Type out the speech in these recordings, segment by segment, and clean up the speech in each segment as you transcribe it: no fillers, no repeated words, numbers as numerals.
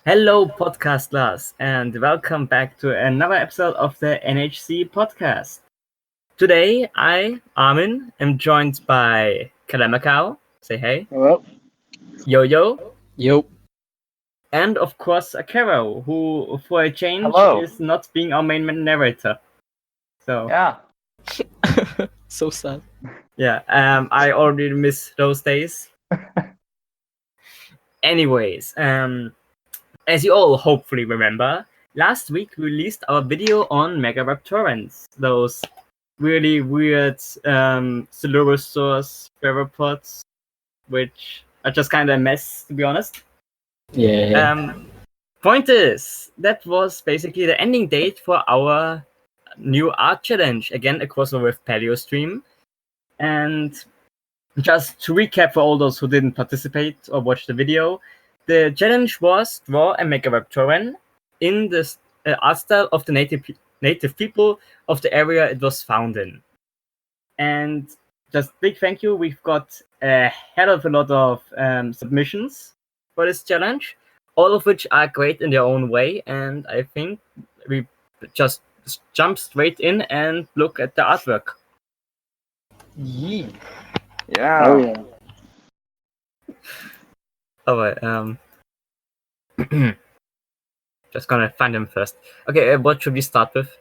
Hello, podcastlers, and welcome back to another episode of the NHC podcast. Today, I, Armin, am joined by Kalamakaw. Say hey. Hello. Yo-Yo. Yo. And, of course, Akero, who, for a change, Hello. is not being our main narrator. So, Yeah. So sad. yeah, I already miss those days. Anyways, as you all hopefully remember, last week we released our video on megaraptorans, those really weird Coelurosaurus theropods, which are just kind of a mess, to be honest. Yeah. Point is, that was basically the ending date for our new art challenge, again a crossover with Paleostream. And just to recap for all those who didn't participate or watch the video, the challenge was draw a megaraptoran in the art style of the native people of the area it was found in. And just big thank you, we've got a hell of a lot of submissions for this challenge, all of which are great in their own way, and I think we just jump straight in and look at the artwork. Yeah. Yeah. Oh yeah. Alright, just gonna find them first. Okay, what should we start with?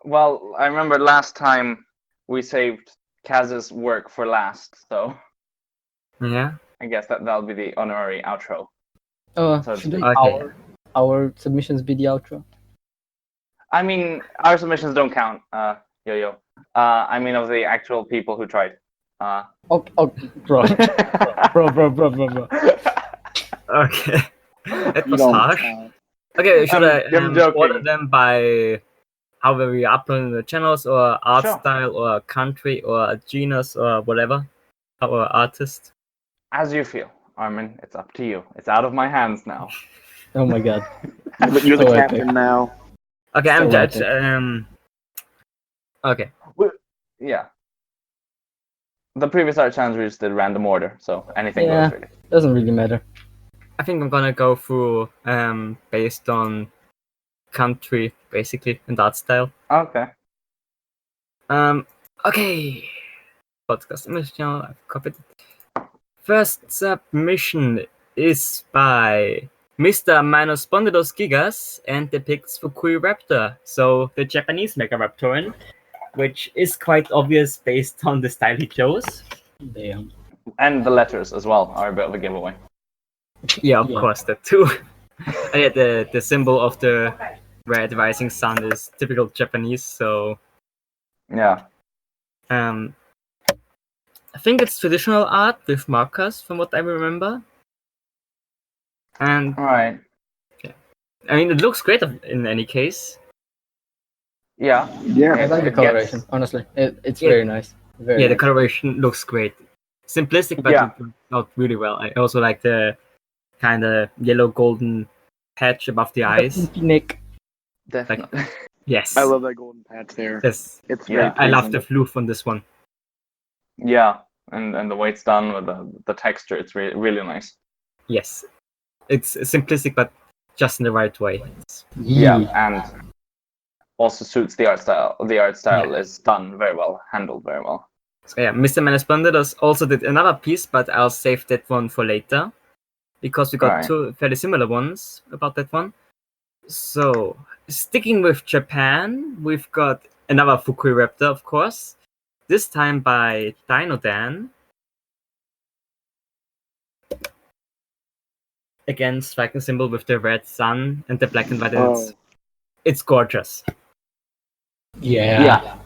Well, I remember last time we saved Kaz's work for last, so Yeah. I guess that'll be the honorary outro. So Shouldn't okay. our submissions be the outro? I mean, our submissions don't count, Yo-Yo. I mean, of the actual people who tried. Oh, bro. bro. Okay. It You was don't harsh. count. Okay, should I'm I joking. order them by how we upload the channels, or art Sure. style, or country, or genus, or whatever? Or artist? As you feel, Armin. It's up to you. It's out of my hands now. Oh my god. But you're the So captain epic. now. Okay, I'm So judge. epic. Okay. Yeah. The previous art challenge we just did random order, so anything Yeah. goes really. Doesn't really matter. I think I'm gonna go through based on country, basically, and art style. Okay. Okay. Podcast submission, I've copied it. First submission is by Mr. Minus Spondylos Gigas and depicts Fukuiraptor, so the Japanese megaraptoran, which is quite obvious based on the style he chose. Damn. And the letters as well are a bit of a giveaway. Yeah, of Yeah. course, that too. And yeah, the symbol of the red rising sun is typical Japanese, so Yeah. I think it's traditional art with markers, from what I remember. And Alright. I mean, it looks great in any case. Yeah. Yeah. I like the It coloration, gets- honestly. It's Yeah. very nice. Very Yeah, the nice. coloration looks great. Simplistic, but Yeah. it turned out really well. I also like the kind of yellow golden patch above the eyes. Nick. Definitely. Yes. I love that golden patch there. Yes. It's Yeah, very I love the pleasing. floof on this one. Yeah, and the way it's done with the texture, it's really nice. Yes. It's simplistic, but just in the right way. It's- Yeah, and also suits the art style. The art style Yeah. is done very well, handled very well. So yeah, Mr. Menespondidos also did another piece, but I'll save that one for later, because we got Right. two fairly similar ones about that one. So, sticking with Japan, we've got another Fukuiraptor, of course, this time by Dinodan. Again, striking symbol with the red sun and the black and white. Oh. It's gorgeous. Yeah.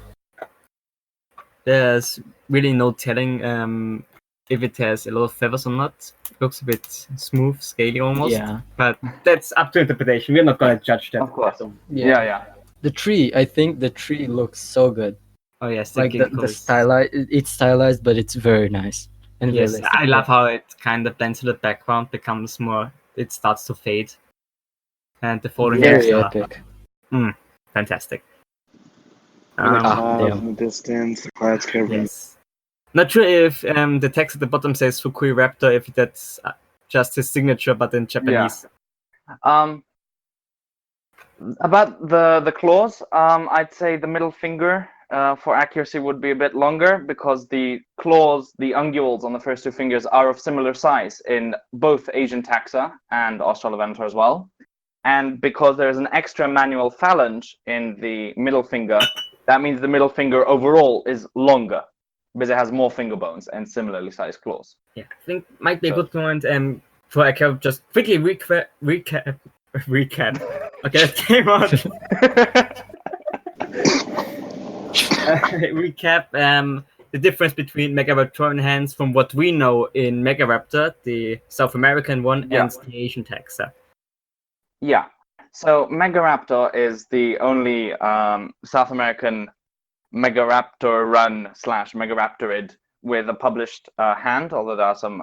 There's really no telling if it has a lot of feathers or not. It looks a bit smooth, scaly almost. Yeah. But that's up to interpretation. We're not going to judge that. Of course. Yeah. Yeah. The tree, I think the tree looks so good. Oh yes, Like the ginkgos. stylized, it's stylized, but it's very nice. And Yes, realistic. I love how it kind of blends to the background, becomes more. It starts to fade, and the falling Very leaves are epic. Fantastic. And the clouds damn. in the distance, the clouds covering. Yes. Not sure if the text at the bottom says Fukuiraptor, if that's just his signature, but in Japanese. About the claws, I'd say the middle finger for accuracy would be a bit longer because the claws, the unguals on the first two fingers, are of similar size in both Asian taxa and Australovenator as well. And because there's an extra manual phalange in the middle finger, that means the middle finger overall is longer because it has more finger bones and similarly sized claws. Yeah, I think might be a good point for I can just quickly recap. Okay, that came out. Recap the difference between megaraptoran hands from what we know in Megaraptor, the South American one, and the Asian taxa. Yeah. So Megaraptor is the only South American megaraptoran / megaraptorid with a published hand, although there are some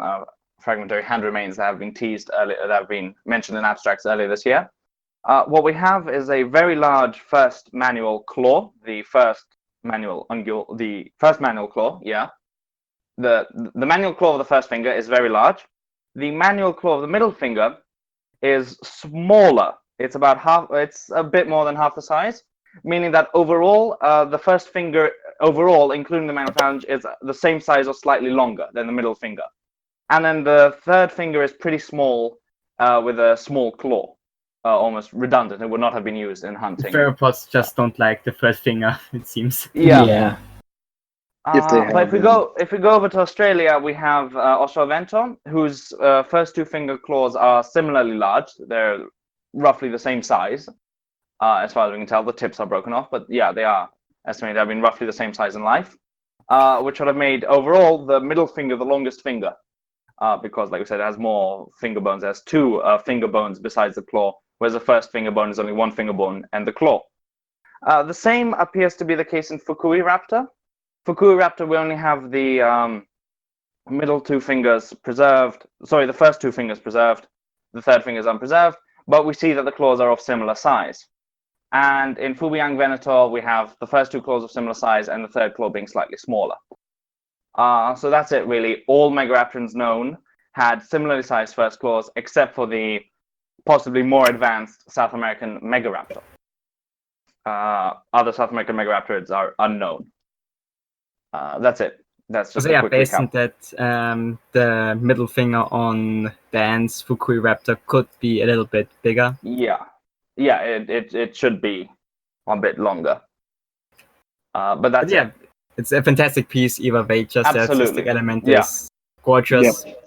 fragmentary hand remains that have been teased earlier, that have been mentioned in abstracts earlier this year. What we have is a very large first manual claw, the first manual claw. Yeah, the manual claw of the first finger is very large. The manual claw of the middle finger is smaller. It's about half. It's a bit more than half the size, meaning that overall, the first finger overall, including the manual phalange, is the same size or slightly longer than the middle finger. And then the third finger is pretty small, with a small claw, almost redundant. It would not have been used in hunting. Theropods just don't like the first finger, it seems. Yeah. But if we go over to Australia, we have Australovenator, whose first two finger claws are similarly large. They're roughly the same size, as far as we can tell. The tips are broken off, but yeah, they are estimated to have been roughly the same size in life, which would have made overall the middle finger the longest finger, because, like we said, it has more finger bones. It has two finger bones besides the claw, whereas the first finger bone is only one finger bone and the claw. The same appears to be the case in Fukuiraptor. Fukuiraptor, we only have the middle two fingers preserved. Sorry, the first two fingers preserved. The third finger is unpreserved, but we see that the claws are of similar size. And in Fukuiraptor, we have the first two claws of similar size and the third claw being slightly smaller. So that's it, really. All megaraptorans known had similarly sized first claws, except for the possibly more advanced South American megaraptor. Other South American megaraptorids are unknown. That's it. That's just so a quick based recap. on that, the middle finger on the ants Fukuiraptor could be a little bit bigger. Yeah, it should be a bit longer. But that's yeah, it's a fantastic piece either way. Just the artistic element is gorgeous. Yep.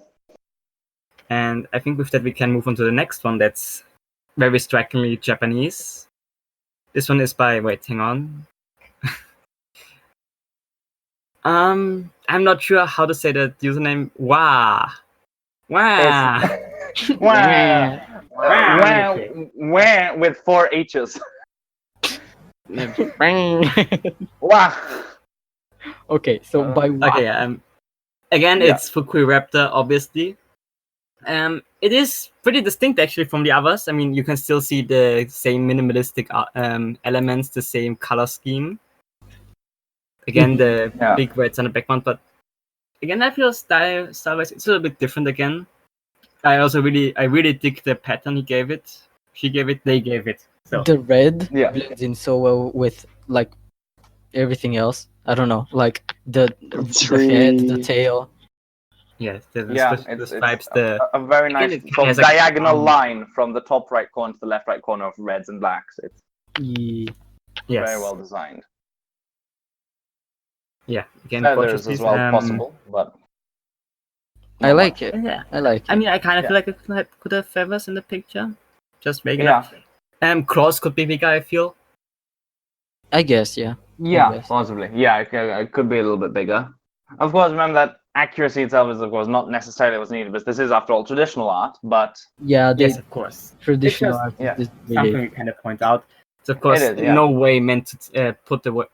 And I think with that we can move on to the next one that's very strikingly Japanese. This one is by, hang on. I'm not sure how to say the username. Wah with 4 H's. Wow. Okay, so by what? Okay, again, it's Fukuiraptor, obviously. It is pretty distinct actually from the others. I mean, you can still see the same minimalistic elements, the same color scheme. Again, the big reds on the background, but again, I feel style-wise it's a little bit different again. I really dig the pattern he gave it. She gave it, they gave it. So the red blends in so well with like everything else. I don't know, like the head, the tail. Yes, the stripes. A very nice diagonal line from the top right corner to the left right corner of reds and blacks. It's very well designed. Yeah, again, feathers as well possible, but I like it. Yeah, I like it. I mean, I kind of feel like it could have feathers in the picture, just making it. Claws could be bigger, I feel. I guess, yeah. Yeah, possibly. Yeah, it could be a little bit bigger. Of course, remember that accuracy itself is, of course, not necessarily what's needed, because this is, after all, traditional art. But yes, of course, traditional art is something we kind of point out. It's of course no way meant to put the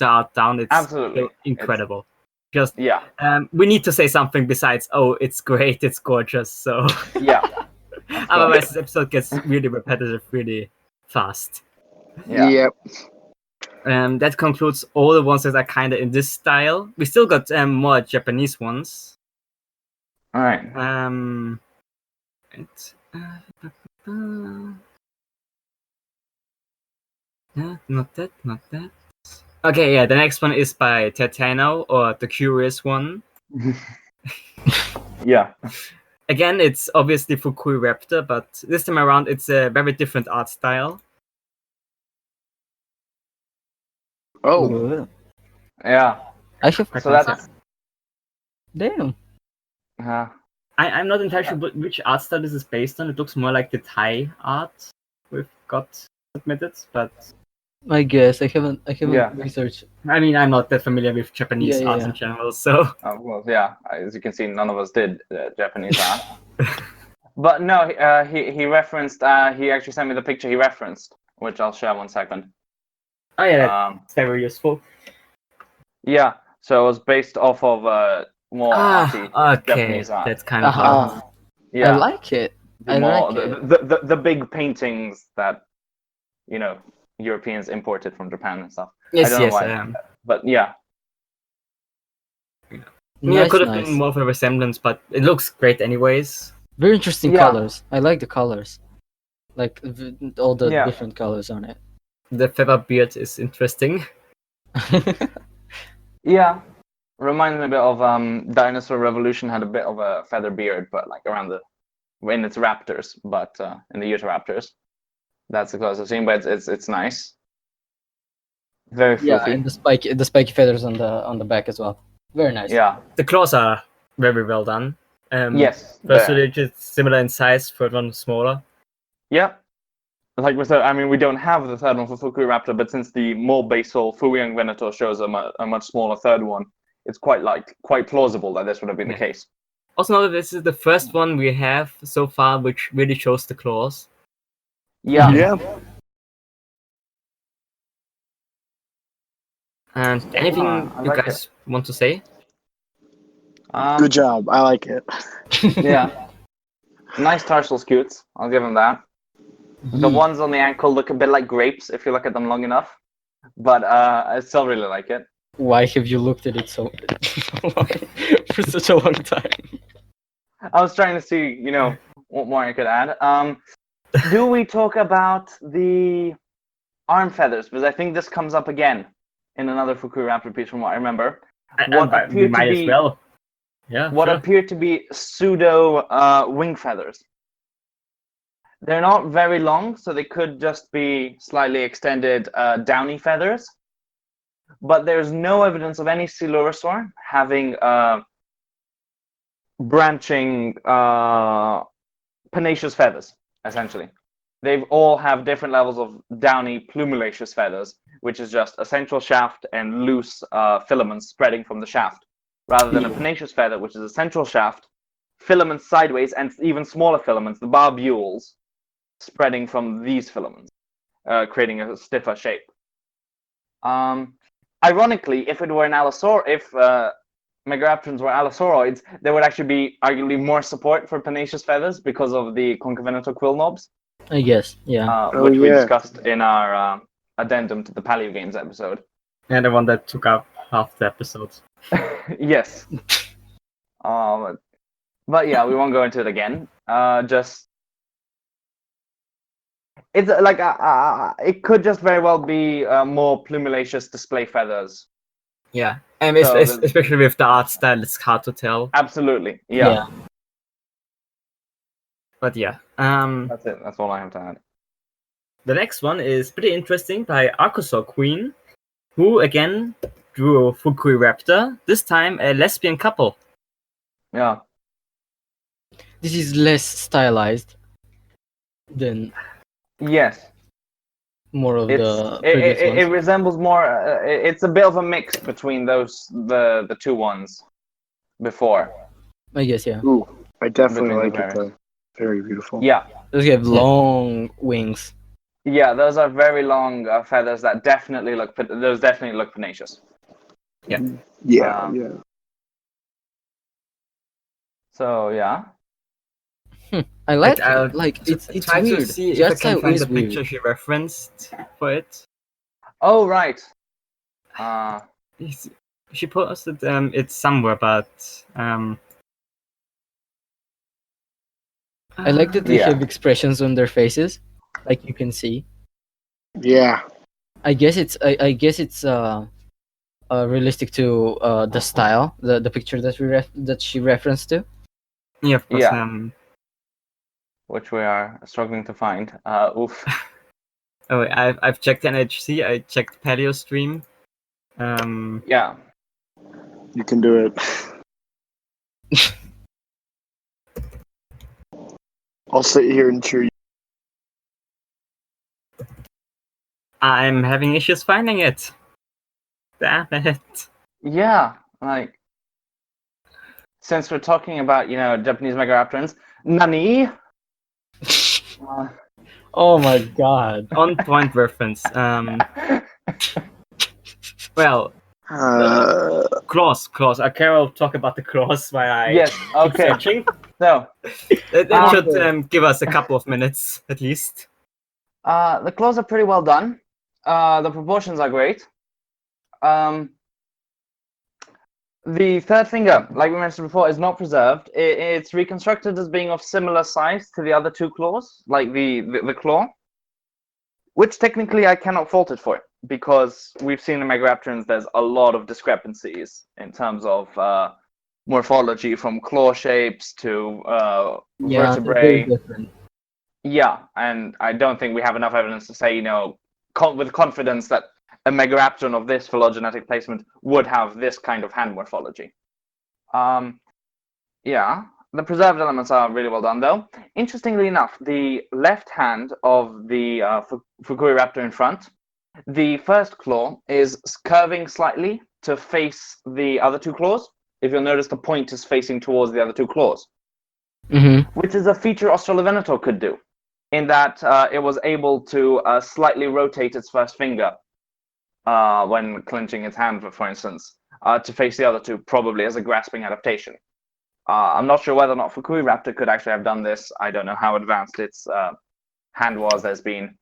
art down. It's absolutely incredible. Just we need to say something besides, oh, it's great, it's gorgeous. So yeah. Otherwise, this episode gets really repetitive, really fast. Yep. That concludes all the ones that are kind of in this style. We still got more Japanese ones. All right. Not that. Okay, yeah, the next one is by Tertano, or The Curious One. Yeah. Again, it's obviously Fukuiraptor, but this time around it's a very different art style. Oh. Ooh. Yeah. I should. So that's. Damn. I'm not entirely sure which art style this is based on. It looks more like the Thai art we've got submitted, but I guess I haven't Yeah. researched. I mean, I'm not that familiar with Japanese art in general, so Well, yeah. As you can see, none of us did Japanese art. But no, he referenced. He actually sent me the picture he referenced, which I'll share 1 second. oh yeah, that's very useful. Yeah. So it was based off of more arty Japanese art. That's kind of hard. Yeah. I like it. The more the big paintings that Europeans imported from Japan and stuff. Yes, I don't know why. But yeah. Yeah, it could have been more of a resemblance, but it looks great anyways. Very interesting colors. I like the colors, like all the Yeah. different colors on it. The feather beard is interesting. Yeah. Reminds me a bit of Dinosaur Revolution had a bit of a feather beard, but like around in its raptors, but in the Utahraptors. That's the closest I've seen, but it's nice. Very fluffy. Yeah, and the spiky feathers on the back as well. Very nice. Yeah. The claws are very well done. Yes. First two digits similar in size, third one smaller. Yeah. Like we said, I mean, we don't have the third one for Fukuiraptor, but since the more basal Fukuiraptor shows a much smaller third one, it's quite plausible that this would have been the case. Also, note that this is the first one we have so far which really shows the claws. Yeah. Yeah. And anything you guys want to say? Good job. I like it. Yeah. Nice tarsal scutes. I'll give them that. The ones on the ankle look a bit like grapes if you look at them long enough. But I still really like it. Why have you looked at it so long, for such a long time? I was trying to see, what more I could add. Do we talk about the arm feathers? Because I think this comes up again in another Fukuiraptor piece from what I remember. We might as well. Yeah. What appear to be pseudo wing feathers. They're not very long, so they could just be slightly extended downy feathers. But there's no evidence of any Coelurosaur having branching pennaceous feathers, essentially. They all have different levels of downy plumulaceous feathers, which is just a central shaft and loose filaments spreading from the shaft, rather than a pennaceous feather, which is a central shaft, filaments sideways, and even smaller filaments, the barbules, spreading from these filaments, creating a stiffer shape. Ironically, if it were an allosaur, if megaraptorans were allosauroids, there would actually be arguably more support for pennaceous feathers because of the concavenator quill knobs. I guess, yeah. Which we discussed in our addendum to the Paleo Games episode. And the one that took up half the episode. Yes. But yeah, we won't go into it again. It's like it could just very well be more plumulaceous display feathers. Yeah, and especially with the art style, it's hard to tell. Absolutely, yeah. But yeah, that's it. That's all I have to add. The next one is pretty interesting by Archosaur Queen, who again drew a Fukuiraptor. This time a lesbian couple. Yeah. This is less stylized than. Yes. More of the previous ones. It resembles more. It's a bit of a mix between the two ones before. I guess, yeah. Ooh, I definitely like it though. Very beautiful. Yeah. Those have long wings. Yeah, those are very long feathers that definitely look. Those definitely look pennaceous. Yeah. Yeah. So yeah. I like I'll it. Like it's try weird. to see if I Jet can style find is the weird. picture she referenced for it. Oh right. She posted it somewhere, but I like that they Yeah. have expressions on their faces, like you can see. Yeah. I guess it's realistic to the style, the picture that she referenced to. yeah, of course. Yeah. Which we are struggling to find. Oof. Oh, I've checked NHC. I checked Paleostream. Yeah. You can do it. I'll sit here and cheer you. I'm having issues finding it. Damn it. Yeah. Like, since we're talking about Japanese megaraptorans, nani? Oh my god. On point reference. Well, claws. Okay, I'll talk about the claws while I Yes. keep Okay. searching. So That should give us a couple of minutes at least. the claws are pretty well done. The proportions are great. The third finger, like we mentioned before, is not preserved. It's reconstructed as being of similar size to the other two claws, like the claw, which technically I cannot fault it for, because we've seen in Megaraptorans there's a lot of discrepancies in terms of morphology, from claw shapes to vertebrae. Different. Yeah, and I don't think we have enough evidence to say, with confidence that a megaraptoran of this phylogenetic placement would have this kind of hand morphology. Yeah, the preserved elements are really well done, though. Interestingly enough, the left hand of the Fukuiraptor in front, the first claw is curving slightly to face the other two claws. If you'll notice, the point is facing towards the other two claws, which is a feature Australovenator could do, in that it was able to slightly rotate its first finger when clenching its hand, for instance, to face the other two, probably as a grasping adaptation. I'm not sure whether or not Fukuiraptor could actually have done this. I don't know how advanced its hand was. There's been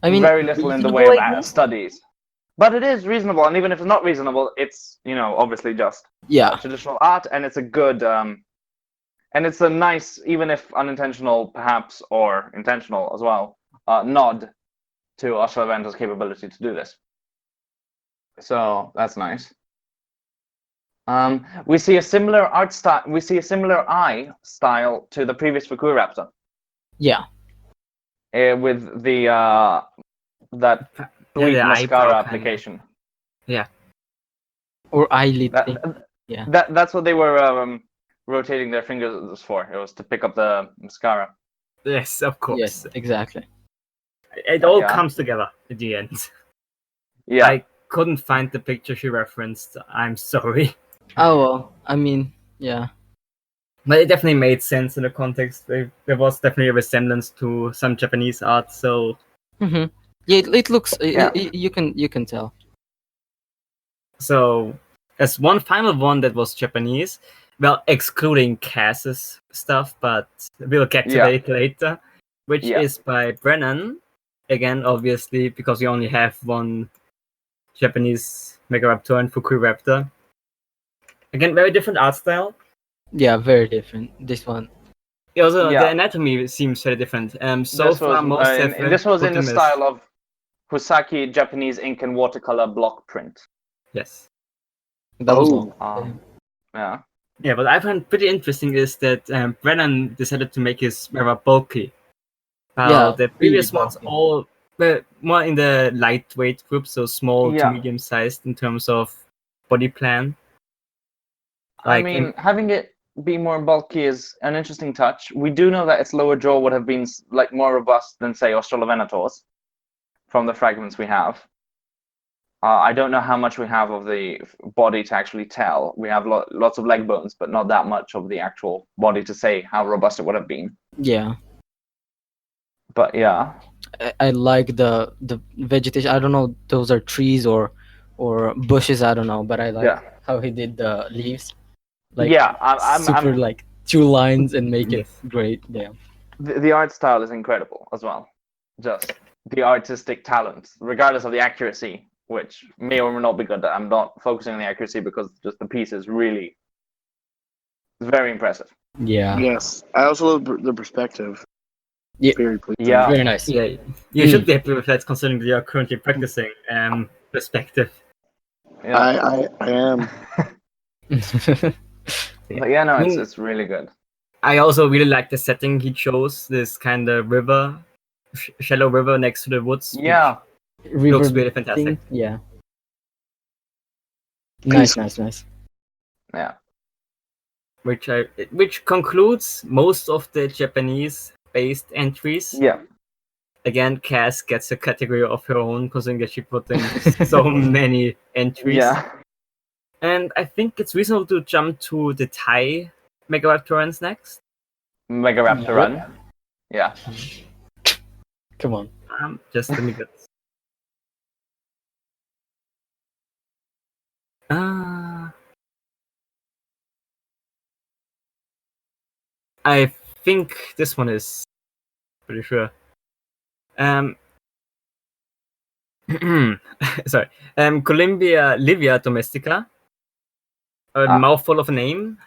very little in the way of studies. But it is reasonable, and even if it's not reasonable, it's obviously just traditional art, and it's a good and it's a nice, even if unintentional perhaps, or intentional as well, nod to Australovenator's capability to do this. So that's nice. We see a similar art style. We see a similar eye style to the previous Fukuiraptor. Yeah. With the that sweet mascara application. Yeah. Or eyelid thing. Yeah. That's what they were rotating their fingers for. It was to pick up the mascara. Yes, of course. Yes, exactly. It all comes together at the end. Yeah. I couldn't find the picture she referenced. I'm sorry. Oh well, I mean, yeah. But it definitely made sense in the context. There was definitely a resemblance to some Japanese art, so... Yeah, it looks... You can tell. So, as one final one that was Japanese, well, excluding Cass's stuff, but we'll get to it later, which is by Brennan. Again, obviously, because we only have one Japanese Megaraptoran, Fukuiraptor. Again, very different art style. Yeah, very different. This one. Also, the anatomy seems very different. So far, most this was in the style of Husaki Japanese ink and watercolor block print. Yes. That was yeah. Yeah, what I find pretty interesting is that Brennan decided to make his rather bulky. While the previous ones all were more in the lightweight group, so small to medium sized in terms of body plan. I mean, having it be more bulky is an interesting touch. We do know that its lower jaw would have been more robust than, say, Australovenator's from the fragments we have. I don't know how much we have of the body to actually tell. We have lots of leg bones, but not that much of the actual body to say how robust it would have been. Yeah. But yeah. I like the vegetation. I don't know, those are trees or bushes, I don't know, but I like how he did the leaves. Like, I'm 2 lines and make it Yes. great. Damn. The art style is incredible as well. Just the artistic talent, regardless of the accuracy, which may or may not be good. I'm not focusing on the accuracy because just the piece is really very impressive. Yeah. Yes. I also love the perspective. Yeah. Very pleasing. Yeah. Very nice. Yeah, you should be happy with that, considering you are currently practicing perspective. Yeah. I am. But yeah, no, I mean, it's really good. I also really like the setting he chose. This kind of river, shallow river next to the woods. which Yeah. looks really fantastic. thing. Yeah. Peace. Nice. Yeah. Which concludes most of the Japanese-based entries. Yeah. Again, Cass gets a category of her own, considering that she put in so many entries. Yeah. And I think it's reasonable to jump to the Thai Megaraptorans next. Megaraptoran. Yeah. Come on. Just let me get. I think this one is pretty sure. Sorry. Columbia livia domestica. A mouthful of a name.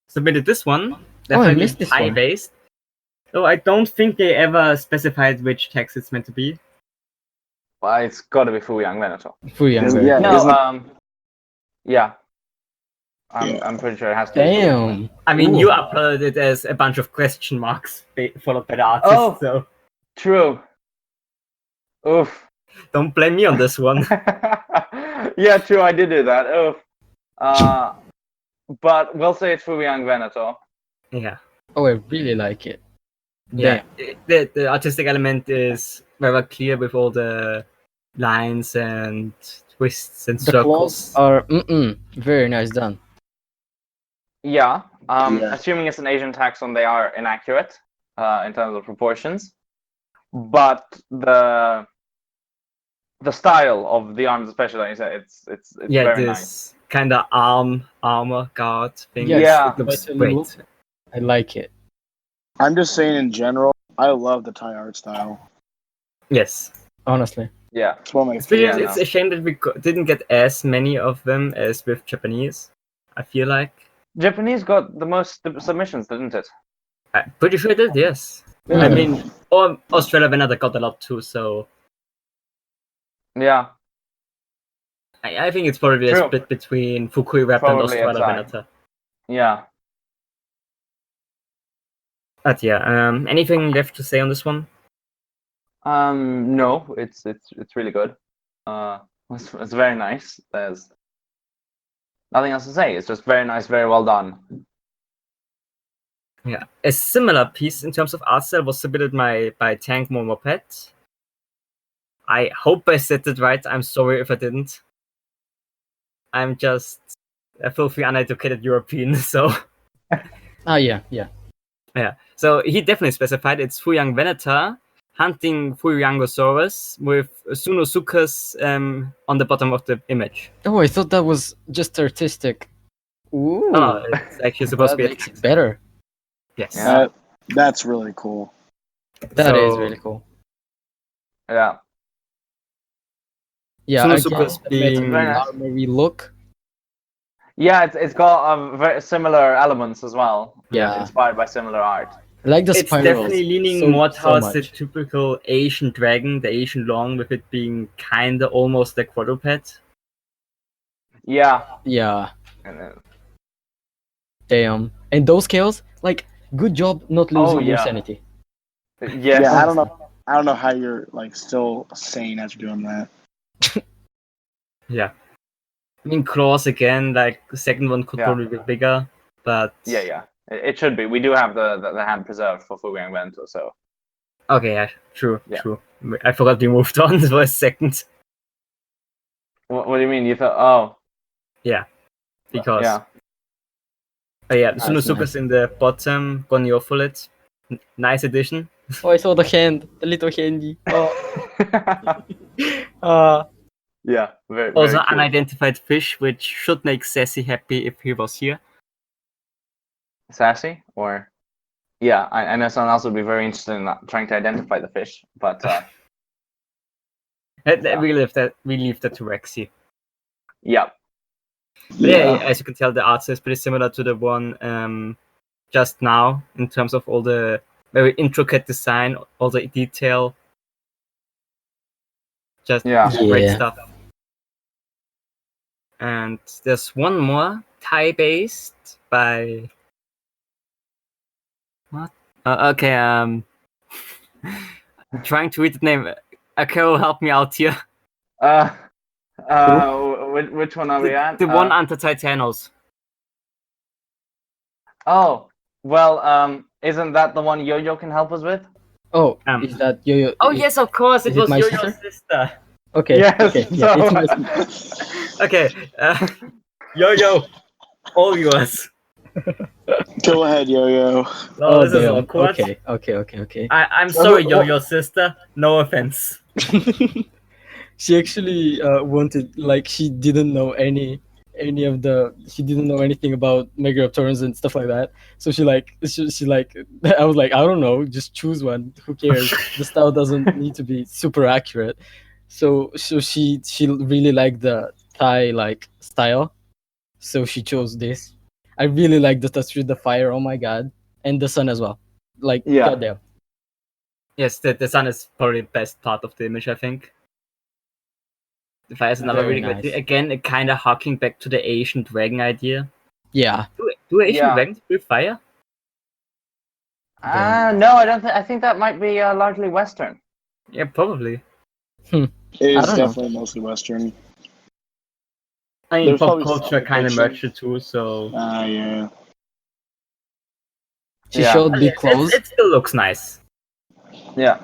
Submitted this one. Definitely missed this one. Thai-based. So I don't think they ever specified which text it's meant to be. Well, it's got to be Fukuiraptor. Yeah. No. Yeah. Yeah. I'm pretty sure it has to. Damn. I mean, Ooh. you uploaded it as a bunch of question marks followed by the artist, Oh. so True. Oof. don't blame me on this one. Yeah, true. I did do that. Oof. But we'll say it's Fukuiraptor. Yeah. Oh, I really like it. Yeah. The artistic element is very clear with all the lines and twists and The circles. claws are very nice done. Yeah. Yeah. Assuming it's an Asian taxon, they are inaccurate in terms of proportions. But the style of the arms, especially, like you said, it's very nice. This kind of armor guard thing. Yeah. It looks But great. I like it. I'm just saying in general, I love the Thai art style. Yes. Honestly. Yeah. It's one of my It's, really, favorites. it's a shame that we didn't get as many of them as with Japanese, I feel like. Japanese got the most submissions, didn't it? I'm pretty sure it did, yes. Yeah. I mean, or Australovenator got a lot too, so Yeah. I think it's probably a True. split between Fukuiraptor and Probably a tie. Australovenator. Yeah. But yeah, anything left to say on this one? No, it's really good. It's very nice. There's nothing else to say. It's just very nice, very well done. Yeah, a similar piece in terms of art style was submitted by Tank Moped. I hope I said it right. I'm sorry if I didn't. I'm just a filthy uneducated European, so Yeah. yeah. So he definitely specified it's Fukuiraptor hunting Fukuiraptosaurus with Sunosuchus on the bottom of the image. Oh, I thought that was just artistic. Ooh. Oh, it's actually supposed that to be. makes it better. Yes. Yeah. That's really cool. That is So- really cool. Yeah. Yeah, Sunosuchus again, being- Very nice. armory look. Yeah, it's got very similar elements as well. Yeah. Inspired by similar art. I like the It's spirals. definitely leaning more so towards the much. typical Asian dragon, the Asian long, with it being kinda almost a quadruped. Yeah. Yeah, And then- damn. And those scales, like, good job not losing your yeah. sanity. Yes. Yeah, I don't know how you're like still sane after doing that. Yeah. I mean, claws again, like the second one could Yeah. probably be bigger, but Yeah. It should be. We do have the hand preserved for Fukuiraptor, so okay, yeah, true. Yeah. I forgot we moved on for a second. what do you mean? You thought? Oh, Because yeah. yeah, Nice, Sunosuchus in the bottom, Goniopholit. Nice addition. Oh, I saw the hand, the little handy. Oh, Yeah. Very. Also, very cool. unidentified fish, which should make Sassy happy if he was here. sassy, or yeah, I know someone else would be very interested in trying to identify the fish, but we leave that to Rexy. yeah. But yeah, as you can tell, the art is pretty similar to the one just now in terms of all the very intricate design, all the detail. Just great stuff. And there's one more Thai-based by what? Okay, trying to read the name. Akio, help me out here. Which one are we at? The one under Titanos. Oh, well, isn't that the one Yo-Yo can help us with? Oh, is that Yo-Yo? Oh yes, of course, it was Yo-Yo's sister. Okay. Yes, okay. So... Yeah, it's my... Okay, Yo-Yo, all yours. Go ahead, Yo-Yo. Oh, this is awkward. Okay. I'm sorry, Yo-Yo sister. No offense. She actually wanted, like, she didn't know anything about megaraptorans and stuff like that. So she I was like, I don't know, just choose one. Who cares? The style doesn't need to be super accurate. So she really liked the Thai style, so she chose this. I really like the touch with the fire. Oh my god, and the sun as well. Like, goddamn. Yes, the sun is probably the best part of the image, I think. The fire is another really great. Again, it kind of harking back to the Asian dragon idea. Yeah. Do Asian dragons breathe fire? No, I don't. I think that might be largely Western. Yeah, probably. It is definitely mostly Western. I mean, pop culture kind of merged the two, so. Yeah. She showed big clothes. It still looks nice. Yeah.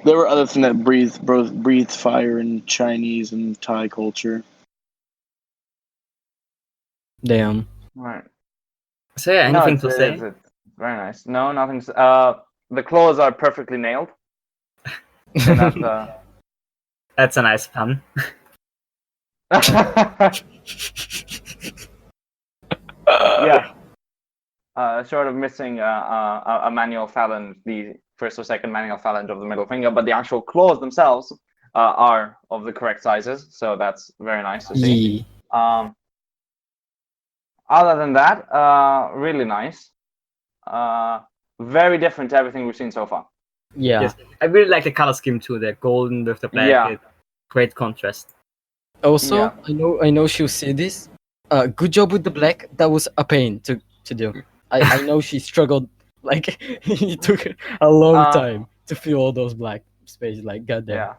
There were other things that breathed fire in Chinese and Thai culture. Damn. Right. So yeah, anything to say? It's very nice. No, nothing. The claws are perfectly nailed. That's a nice pun. Yeah. Sort of missing a manual phalange, the first or second manual phalange of the middle finger, but the actual claws themselves are of the correct sizes, so that's very nice to see. Other than that, really nice. Very different to everything we've seen so far. Yeah. Yes. I really like the color scheme too. The golden with the black. Yeah. Great contrast. Also, I know she'll say this. Good job with the black. That was a pain to do. I know she struggled. Like, it took a long time to fill all those black spaces. Like, goddamn. Yeah.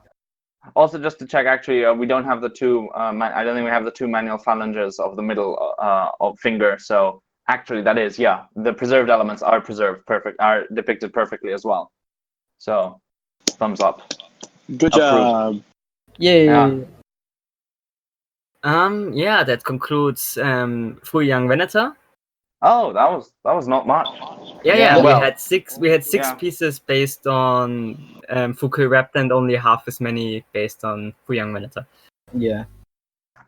Also, just to check, actually, we don't have the two. I don't think we have the two manual phalanges of the middle of finger. So actually, that is, the preserved elements are depicted perfectly as well. So, thumbs up. Good job. Yay. Yeah, that concludes Fukuiraptor. Oh, that was not much. Yeah. Well, we had six pieces based on Fukuiraptor and only half as many based on Fukuiraptor. Yeah.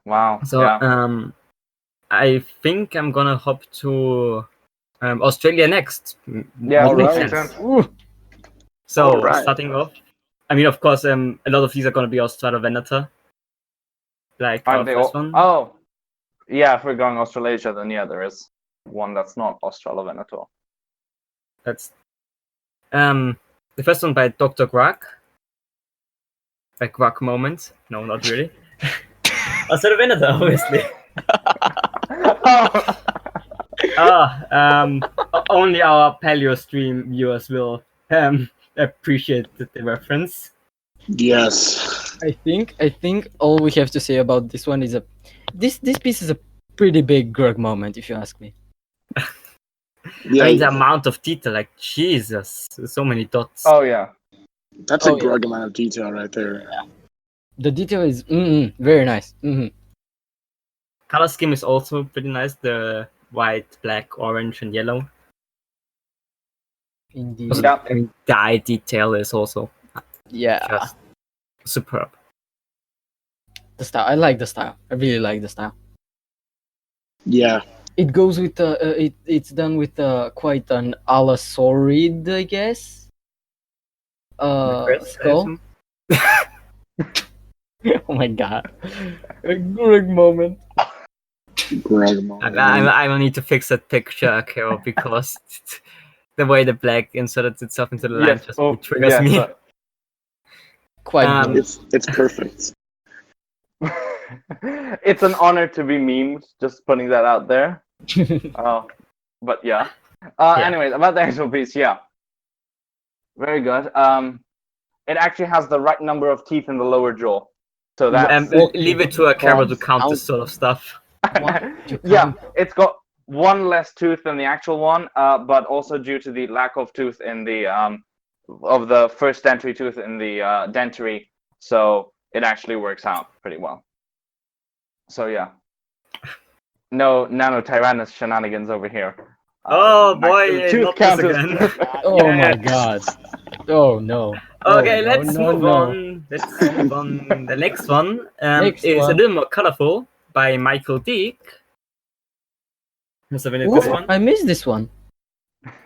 Wow. So I think I'm gonna hop to Australia next. Yeah, all right. So starting off, I mean, of course, a lot of these are gonna be Australovenator. Like aren't they first all? one. Oh, yeah. If we're going Australasia, then there is one that's not Australovenator. That's the first one by Dr. Quack. Like Quack moment. No, not really. Australovenator, obviously. Only our Paleostream viewers will appreciate the reference. Yes. I think all we have to say about this one is this piece is a pretty big Grug moment, if you ask me. Yeah. I mean, the amount of detail, like Jesus, so many dots. Oh yeah. That's a Grug amount of detail right there. Yeah. The detail is very nice. Color scheme is also pretty nice. The white, black, orange, and yellow. Indeed. Also, I mean, the eye detail is also just superb. The style, I like the style. I really like the style. Yeah. It goes with it's done with quite an allosauride, I guess. Chris, Skull. Oh my god, a Greg moment. I will need to fix that picture, Carol, because the way the black inserted itself into the line just triggers me. Quite. It's perfect. It's an honor to be memed. Just putting that out there. But yeah. Anyways, about the actual piece, yeah. Very good. It actually has the right number of teeth in the lower jaw. So that's leave it to a Carol to count this sort of stuff. Yeah, it's got one less tooth than the actual one, but also due to the lack of tooth in the of the first dentary tooth in the dentary, so it actually works out pretty well. So yeah, no nanotyrannus shenanigans over here. Oh boy, tooth not count this is again. perfect. Oh my god. Oh no. Okay, Oh, let's no, move no. on. Let's move on. The next one Next is one. a little more colorful by Michael Deek. So this Ooh, one. I missed this one.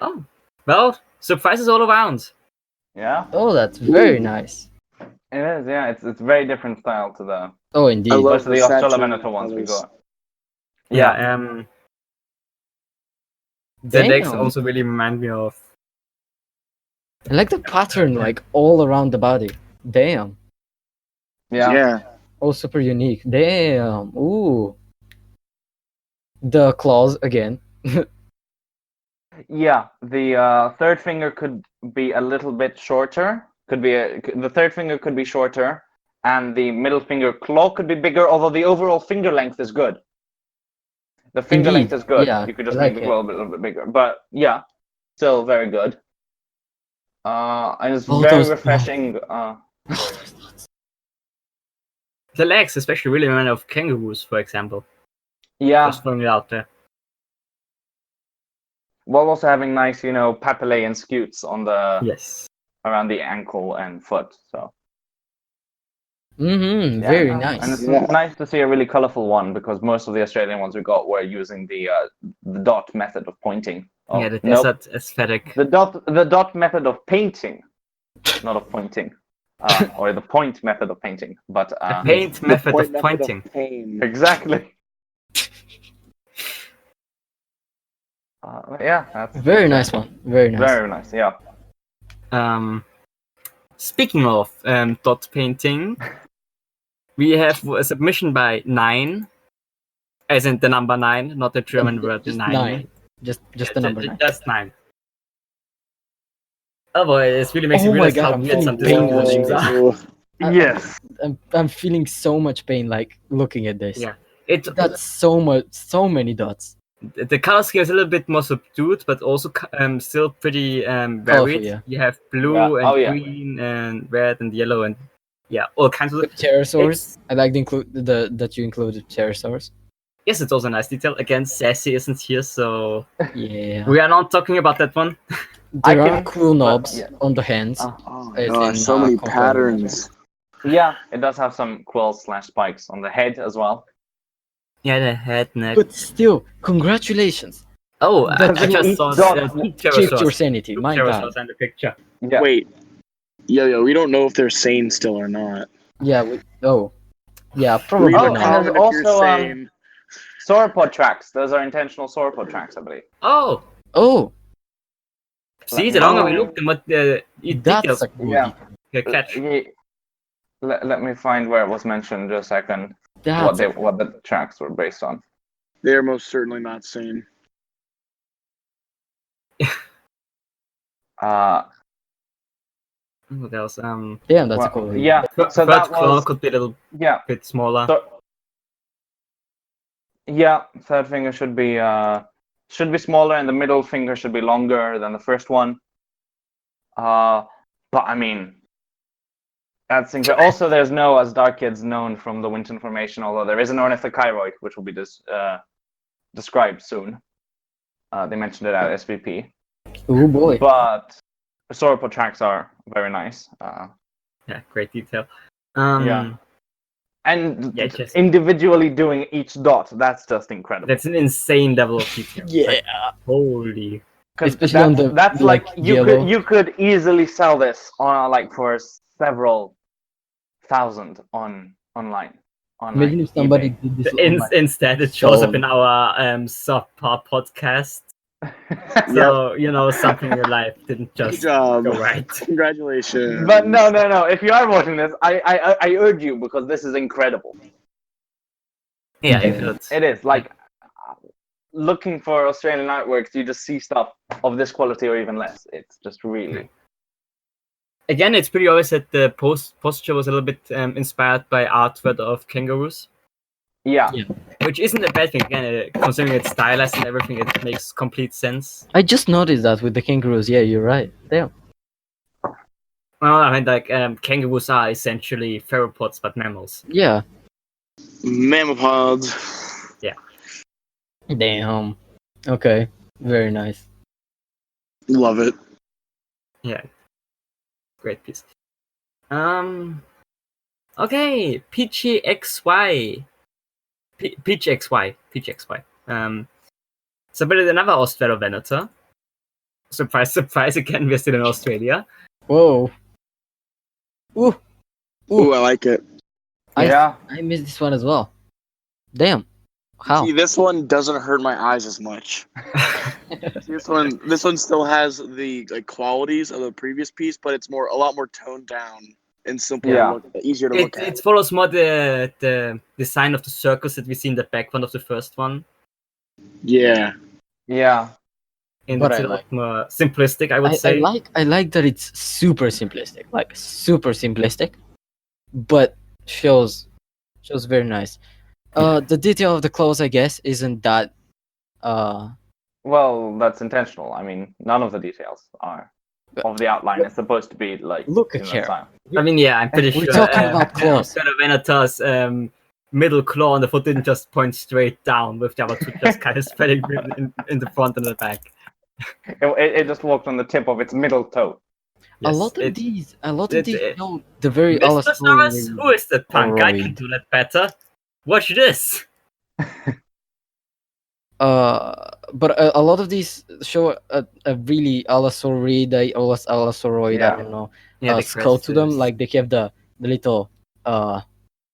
Oh, well, surprises all around. Yeah, Oh, that's very nice. it is. Yeah, it's very different style to the Oh, indeed. I love most of the Australovenator saturated ones we colors. got. Yeah. The legs Damn. also really remind me of. I like the pattern, like all around the body. Damn. Yeah. Oh, super unique. Damn. Ooh. The claws again. Yeah, the third finger could be a little bit shorter. The third finger could be shorter, and the middle finger claw could be bigger. Although the overall finger length is good. The finger Indeed. length is good. Yeah, You could just I like make the claw a little bit bigger. But yeah, still very good. And it's very refreshing. The legs, especially, really remind me of kangaroos, for example. Yeah. Just throwing it out there. While also having nice, papillae and scutes on the around the ankle and foot. So. Very nice. And it's nice to see a really colorful one because most of the Australian ones we got were using the dot method of pointing. Yeah, the desert aesthetic. The dot method of painting, not of pointing, or the point method of painting, but the paint method of pointing. Exactly. Yeah, that's very nice one. Very nice. Very nice. Yeah. Speaking of dot painting, we have a submission by 9, as in the number 9, not the German word 9. Just the number 9. Just 9. Oh boy, it really makes me realize how weird some things are. Yes. I'm feeling so much pain, like looking at this. Yeah, that's so many dots. The color scheme is a little bit more subdued, but also still pretty varied. Colorful, yeah. You have blue and green and red and yellow and all kinds of pterosaurs. I like that you included pterosaurs. Yes, it's also a nice detail. Again, Sassy isn't here, so yeah, we are not talking about that one. There are cool knobs on the hands. So many patterns. Yeah, it does have some quills/spikes on the head as well. Yeah, the head, neck. But still, congratulations. Oh, I just saw Shift your sanity. My God. In the picture. Yeah. Wait. Yo, we don't know if they're sane still or not. Yeah. Yeah, probably not. And there's also sauropod tracks. Those are intentional sauropod tracks, I believe. Oh. See, the longer we look, the more details catch. Let me find where it was mentioned just a second. What the tracks were based on. They're most certainly not sane. What else? Yeah, that's cool. Yeah. So that claw could be a little bit smaller. Third finger should be smaller, and the middle finger should be longer than the first one. But I mean, that's incredible. Also, there's no Asdarchids known from the Winton Formation, although there is an ornithochiroid, which will be described soon. They mentioned it at SVP. Oh boy! But the sauropod tracks are very nice. Yeah, great detail. And Yeah, just- individually doing each dot, that's just incredible. That's an insane level of detail. Yeah. Like, holy. Because Especially on the, that's like, yellow. you could easily sell this on like for several thousand online. Imagine if somebody eBay. did this. Instead, it shows up sold. in our subpar podcast. So, something in your life didn't Good just job. go right. Congratulations. But no. If you are watching this, I urge you because this is incredible. Yeah, if it's... It is like looking for Australian artworks. You just see stuff of this quality or even less. It's just really. Again, it's pretty obvious that the posture was a little bit inspired by artwork of kangaroos. Yeah. Which isn't a bad thing. Again, considering it's stylized and everything, it makes complete sense. I just noticed that with the kangaroos. Yeah, you're right. Damn. Well, I mean, like, kangaroos are essentially theropods, but mammals. Yeah. Mammopods. Damn. Okay. Very nice. Love it. Yeah. Great piece. Okay, Peachy XY. Peach XY. Submitted another Australovenator. Surprise, surprise, again, we're still in Australia. Whoa. Ooh. Ooh, I like it. Yeah. I missed this one as well. Damn. How? See, this one doesn't hurt my eyes as much. This one still has the qualities of the previous piece, but it's a lot more toned down and simpler. Yeah. Easier to look at. It follows more the design of the circles that we see in the background of the first one. Yeah. Yeah. And But it's I a lot like- more simplistic, I would say. I like that it's super simplistic. Like super simplistic. But shows very nice. The detail of the clothes, I guess, isn't that Well, that's intentional. I mean, none of the details are of the outline. It's supposed to be like Look in at that here. style. I mean, yeah, I'm pretty We're sure. talking about claws. Australovenator's middle claw on the foot didn't just point straight down, with the other two just kind of spreading in the front and the back. It just walked on the tip of its middle toe. a lot of these show the very Mr. Who is that punk? I can do that better. Watch this. But a lot of these show a really allosauridae, allosauridoid, Yeah. I don't know, Yeah, the skull to them. crest is- Like they have the little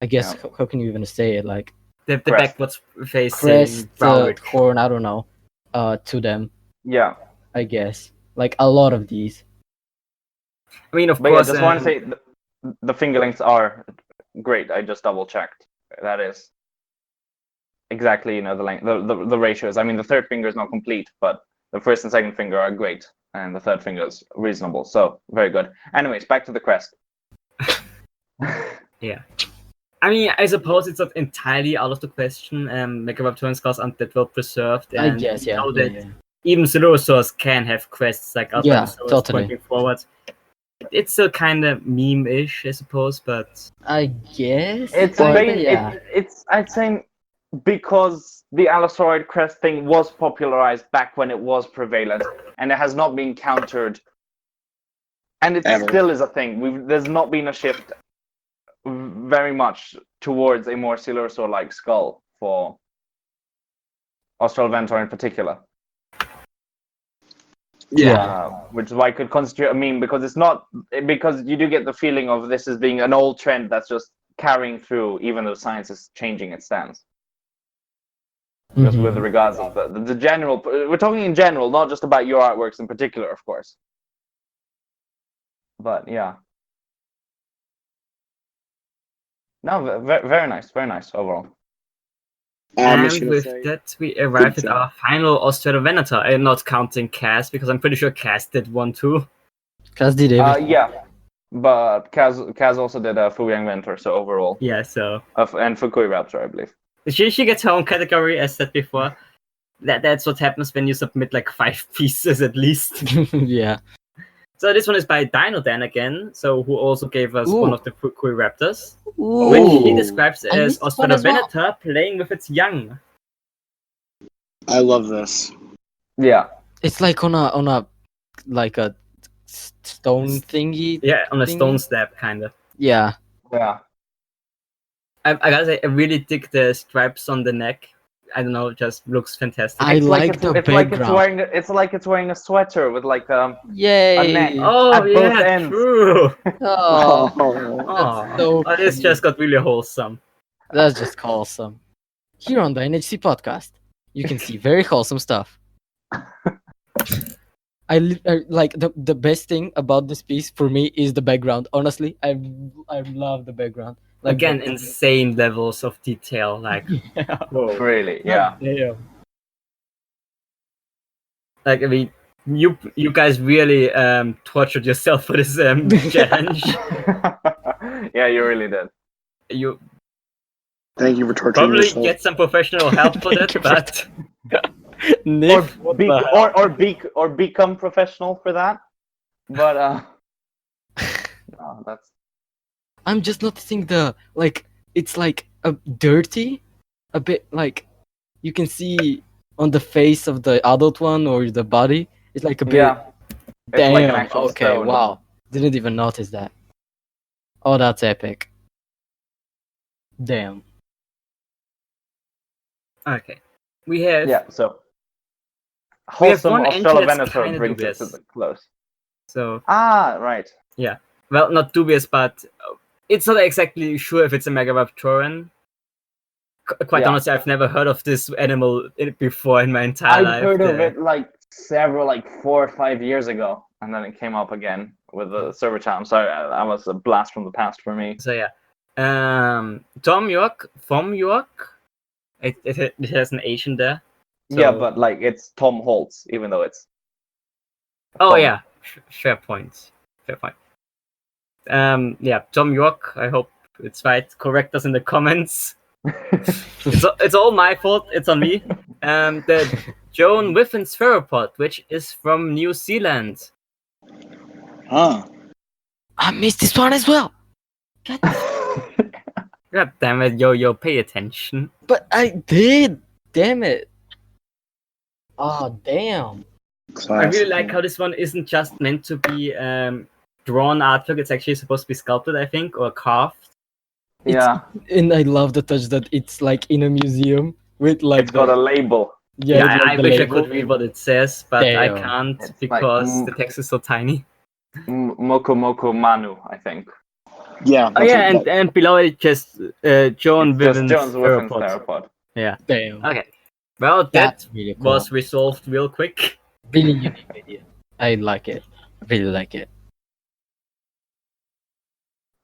I guess how can you even say it, like the crest. backwards facing crest, broward. horn, I don't know, to them, Yeah. I guess. Like a lot of these. I mean, of But yeah, course. just want to say the finger lengths are great. I just double checked. That is exactly the length, the ratios. I mean, the third finger is not complete, but the first and second finger are great, and the third finger is reasonable. So very good. Anyways, back to the crest. Yeah. I mean, I suppose it's not entirely out of the question. Megaraptoran skulls aren't that well preserved. I And guess, you yeah. know that even Psilosaurs can have crests like Alphasaurus totally. pointing forward. It's still kind of meme-ish, I suppose, but I guess. It's Or- it's I'd say because the Allosaurid crest thing was popularized back when it was prevalent, and it has not been countered, and it Ever. still is a thing. There's not been a shift very much towards a more Coelurosaur-like skull for Australovenator in particular. Yeah. Which is why it could constitute a meme, because it's not, because you do get the feeling of this as being an old trend that's just carrying through, even though science is changing its stance. Just Mhm. with regards of the general, we're talking in general, not just about your artworks in particular, of course. But yeah. No, very nice overall. and just gonna with say- that, we arrived Good at our final Australovenator. I'm not counting Cass, because I'm pretty sure Cass did one too. Kaz did everything. Yeah, but Kaz also did a Fukuiraptor, so overall, Yeah, so and Fukuiraptor, I believe. she gets her own category, as said before. That's what happens when you submit like 5 pieces at least. Yeah. So this one is by Dinodan again, so who also gave us one Ooh. of the Fukuiraptors, Ooh. which he describes I as missed this one as well. Australovenator playing with its young. I love this. Yeah, It's like on a like a stone thingy. Yeah, on a Thingy? stone slab, kind of. Yeah. yeah. I gotta say, I really dig the stripes on the neck. I don't know, it just looks fantastic. I like the background. It's like it's wearing a sweater with like a Yay! neck. Oh at both yeah, ends. true. Oh, Oh, so this just got really wholesome. that's just wholesome. Here on the NHC podcast, you can see very wholesome stuff. I like the best thing about this piece for me is the background. Honestly, I love the background. Like Again, insane levels of detail. Like, yeah. whoa. Really, yeah. Like, I mean, you guys really tortured yourself for this challenge. Yeah, you really did. You Thank you for torturing probably yourself. get some professional help for that, but Nick, Or become professional for that. But no, that's I'm just noticing the it's like a dirty, a bit like you can see on the face of the adult one or the body. It's like a bit. yeah. It's Damn. like an actual Okay. stone. Wow. Didn't even notice that. Oh, that's epic. Damn. okay. We have So We have wholesome one entry that's Australovenator kinda brings dubious. it to the close. so Right. well, not dubious, but it's not exactly sure if it's a megaraptoran. Quite Yeah. honestly, I've never heard of this animal before in my entire life. I've heard of it like 4 or 5 years ago, and then it came up again with the server chat. I'm sorry, that was a blast from the past for me. So yeah, Tom York from York. It has an Asian there. Yeah, So- but like it's Tom Holtz, even though it's. Oh Tom. yeah, fair point. Fair point. Yeah, Tom York. I hope it's right. Correct us in the comments. It's all my fault. It's on me. The Joan Whiffen Spheropod, which is from New Zealand. Huh. I missed this one as well. God damn it, yo, pay attention. But I did. Damn it. Oh, damn. Classic. I really like how this one isn't just meant to be drawn artwork. It's actually supposed to be sculpted, I think, or carved. Yeah, And I love the touch that it's like in a museum with like it's got a label. Yeah, with, like, I the wish label. I could read what it says, but I Damn. can't It's because like, the text is so tiny. Moko Moko Manu, I think. Yeah. Oh yeah, and below it just Joan It's just Whiffen Jones Whiffen's Spheropod. theropod. Yeah. Damn. Okay. Well, that That's really cool. was resolved real quick. Really unique idea. I like it. Really like it.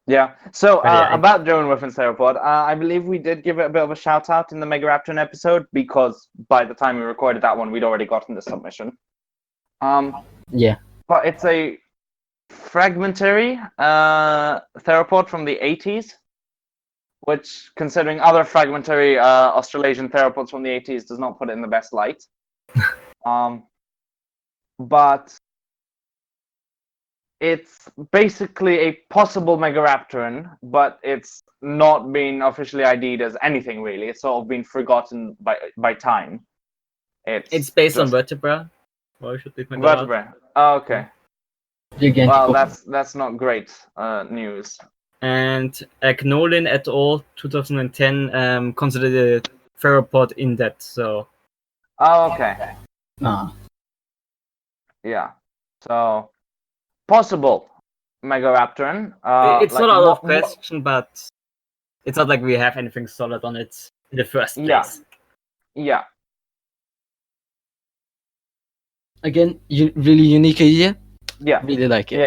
Yeah. So Yeah. about Joan Whiffen's theropod, I believe we did give it a bit of a shout out in the Megaraptoran episode because by the time we recorded that one, we'd already gotten the submission. Yeah. But it's a fragmentary theropod from the 80s, which, considering other fragmentary Australasian theropods from the 80s, does not put it in the best light. But it's basically a possible Megaraptoran, but it's not been officially ID'd as anything really. It's sort of been forgotten by time. It's based on just vertebra. Why should it make out? vertebrae. Oh, okay. Gigantic. Well, that's not great news. And Agnolin et al. 2010 considered the theropod in depth. So Oh, okay. Yeah. So possible Megaraptoran. it's like not out of mo- question, but it's not like we have anything solid on it in the first place. Yeah. Yeah. Again, really unique idea. Yeah. Really like it.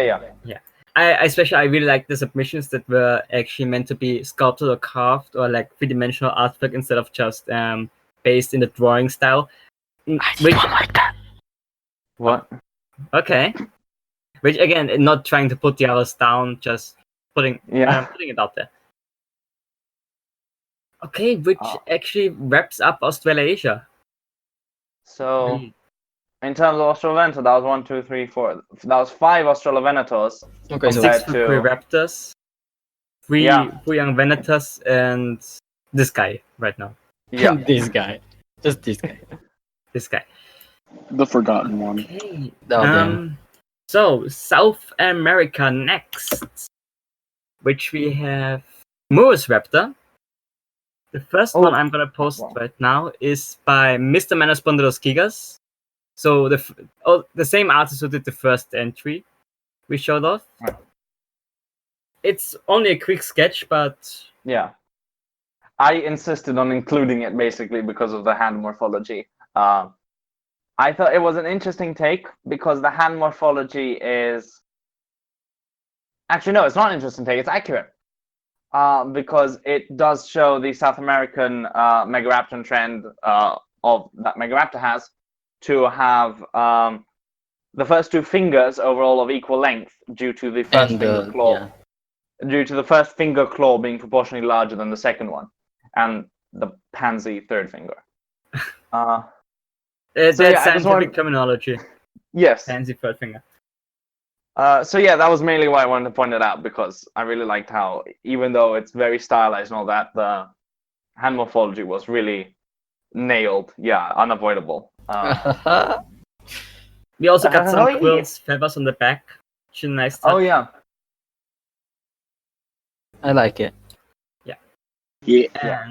Yeah. I really like the submissions that were actually meant to be sculpted or carved or like three-dimensional artwork instead of just based in the drawing style. I don't like that. What? Okay. Which again, not trying to put the others down, just putting it out there. Okay, which actually wraps up Australasia. So in terms of Australovenator, that was 1, 2, 3, 4. That was 5 Australovenators. Okay, so Compared 6 to- Fukuiraptors, 3 Yeah. young Venators, and this guy right now. Yeah. this guy. Just this guy. This guy. The forgotten one. Okay. Oh, damn. So South America next, which we have Morris Raptor, The first one I'm gonna post right now is by Mr. Menospondylos Gigas. So the same artist who did the first entry we showed off. Right. It's only a quick sketch, but yeah, I insisted on including it basically because of the hand morphology. I thought it was an interesting take because the hand morphology is actually no, it's not an interesting take. It's accurate because it does show the South American megaraptoran trend of that Megaraptor has to have the first two fingers overall of equal length due to the first finger claw. Yeah. Due to the first finger claw being proportionally larger than the second one, and the pansy third finger. that's scientific terminology. Yes. Pansy third finger. So yeah, that was mainly why I wanted to point it out because I really liked how, even though it's very stylized and all that, the hand morphology was really nailed. Yeah, unavoidable. We also got some quills, feathers on the back. Which is nice touch. Oh yeah. I like it. Yeah.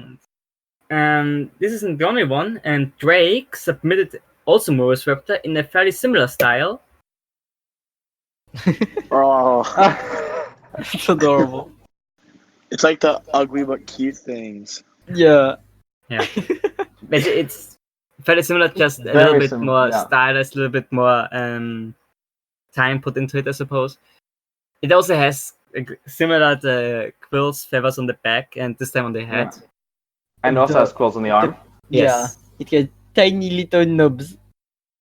And this isn't the only one. And Drake submitted also Megaraptor in a fairly similar style. Oh, It's adorable. it's like the ugly but cute things. Yeah. It's fairly similar, just a little bit more stylized, a little bit more time put into it, I suppose. It also has similar the quills, feathers on the back, and this time on the head. Yeah. And also has quills on the arm. Yes. Yeah, it has tiny little nubs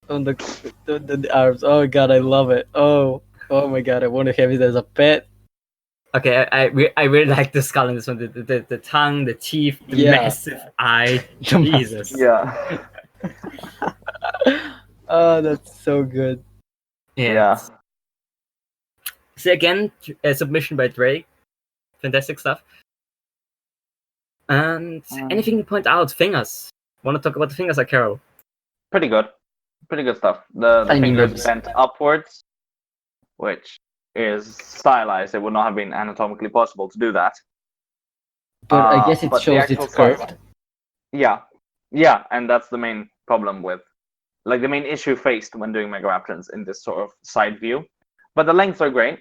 on the arms. Oh god, I love it. Oh my god, I want to have it as a pet. Okay, I really like the skull in this one. The tongue, the teeth, the massive eye. Jesus. Yeah. Oh, that's so good. Yeah. So again, a submission by Drake. Fantastic stuff. And anything to point out? Fingers. Want to talk about the fingers, Akaro? Pretty good. Pretty good stuff. The fingers bent upwards, which is stylized. It would not have been anatomically possible to do that. But I guess it shows it's curved. Yeah, and that's the main problem with, like, the main issue faced when doing Megaraptorans in this sort of side view. But the lengths are great.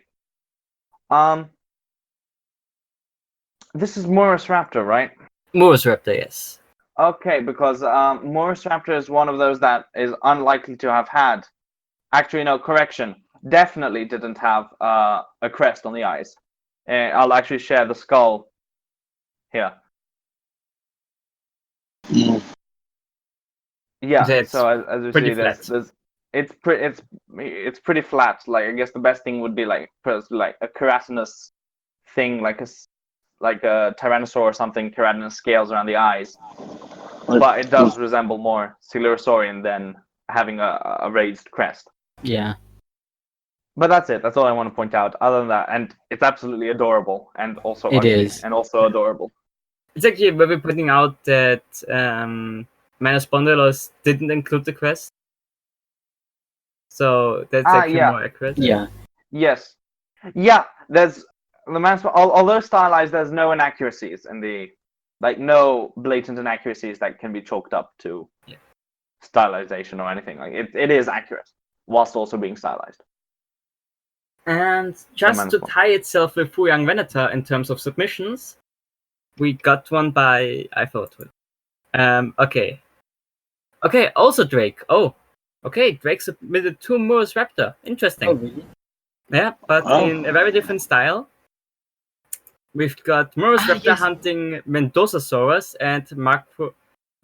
This is Morris Raptor, right? Morris Raptor, yes. Okay, because Morris Raptor is one of those that is unlikely to have had. Actually, no, correction. Definitely didn't have a crest on the eyes. I'll actually share the skull here. Yeah. So as you see, it's pretty flat. Like, I guess the best thing would be like a keratinous thing, like a tyrannosaur or something, keratinous scales around the eyes. But it does resemble more Coelurosaurian than having a raised crest. Yeah. But that's it. That's all I want to point out. Other than that, and it's absolutely adorable, and also ugly, and also adorable. It's actually we're pointing out that Menospondylos didn't include the crest, so that's actually more accurate. Yeah. Yes. Yeah. There's the although stylized, there's no inaccuracies in the, like, no blatant inaccuracies that can be chalked up to stylization or anything. Like, it is accurate whilst also being stylized. And just to tie itself with Fukuiraptor in terms of submissions, we got one by Okay, also Drake. Drake submitted 2 Morris Raptor. Interesting. Oh, really? Yeah, but in a very different style. We've got Morris Raptor hunting Mendozasaurus and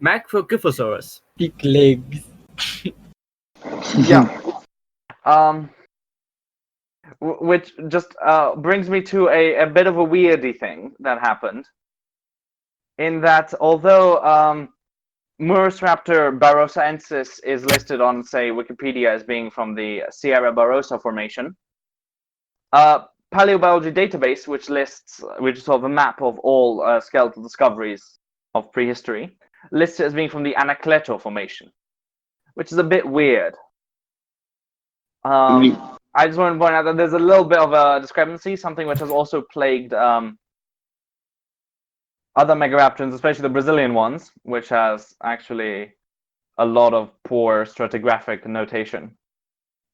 Macrogryphosaurus. Big legs. Yeah. Which just brings me to a bit of a weirdy thing that happened. In that, although Morris Raptor barosaensis is listed on, say, Wikipedia as being from the Sierra Barossa Formation, Paleobiology database, which is sort of a map of all skeletal discoveries of prehistory, lists it as being from the Anacleto Formation, which is a bit weird. I just want to point out that there's a little bit of a discrepancy, something which has also plagued other megaraptorans, especially the Brazilian ones, which has actually a lot of poor stratigraphic notation,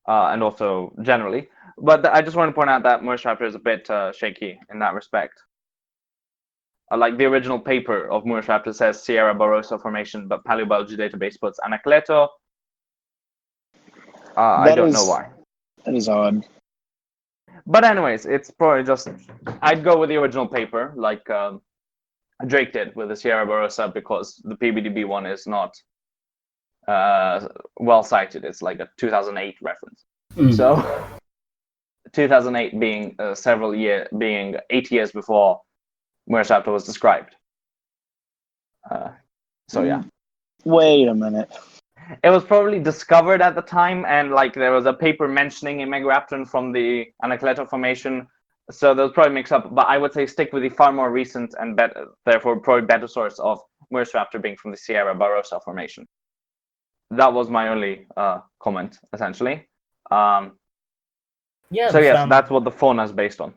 and also generally. But I just want to point out that Megaraptor is a bit shaky in that respect. Like the original paper of Megaraptor says Sierra Barrosa Formation, but Paleobiology database puts Anacleto. I don't know why. That is odd. But anyways, it's probably just, I'd go with the original paper, like Drake did with the Sierra Barrosa, because the PBDB one is not well cited. It's like a 2008 reference. So 2008 being being 8 years before Megaraptor was described. So yeah. Wait a minute. It was probably discovered at the time, and like there was a paper mentioning a Megaraptoran from the Anacleto Formation, so those probably mix up. But I would say stick with the far more recent and better, therefore probably better source of Megaraptor being from the Sierra Barrosa Formation. That was my only comment, essentially. So yes, that's what the fauna is based on.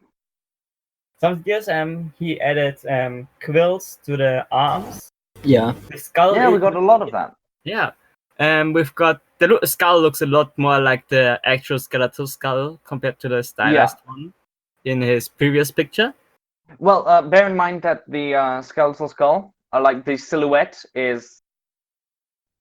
Some years he added quills to the arms. Yeah. The skull. Yeah, we got a lot of that. Yeah. We've got the skull looks a lot more like the actual skeletal skull compared to the stylized one in his previous picture. Well, bear in mind that the skeletal skull, like the silhouette, is.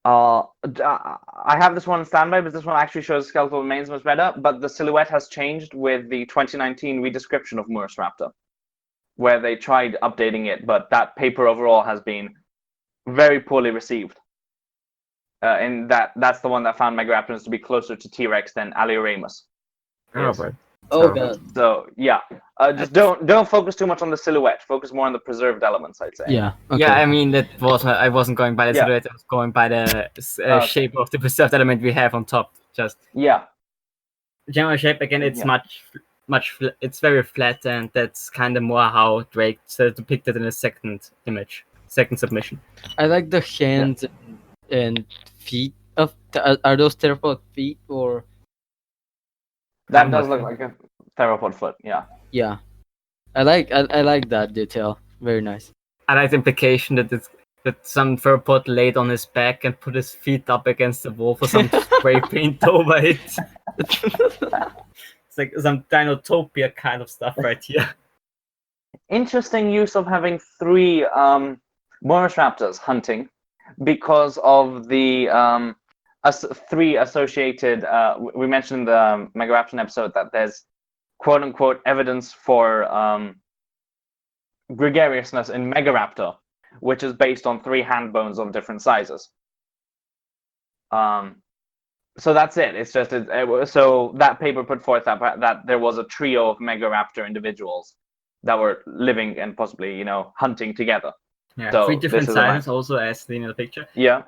I have this one on standby, but this one actually shows skeletal remains much better. But the silhouette has changed with the 2019 redescription of Megaraptor, where they tried updating it, but that paper overall has been very poorly received. And that's the one that found Megaraptorans to be closer to T-Rex than Alioramus. Oh, right. God. So yeah, just don't focus too much on the silhouette. Focus more on the preserved elements, I'd say. Yeah. Okay. Yeah, I mean I wasn't going by the silhouette. I was going by the shape of the preserved element we have on top. Just general shape again. It's it's very flat, and that's kind of more how Drake depicted in the second submission. I like the hands and feet of. Are those theropod feet or? That does look like a theropod foot. Yeah. Yeah, I like that detail. Very nice. I like the implication that some theropod laid on his back and put his feet up against the wall for some spray paint over it. It's like some Dinotopia kind of stuff right here. Interesting use of having 3 Megaraptors hunting, because of the 3 associated. We mentioned in the Megaraptoran episode that there's quote unquote evidence for gregariousness in Megaraptor, which is based on 3 hand bones of different sizes. So that's it. It's just so that paper put forth that there was a trio of Megaraptor individuals that were living and possibly hunting together. Yeah, so 3 different sizes also, as seen in the picture. Yeah.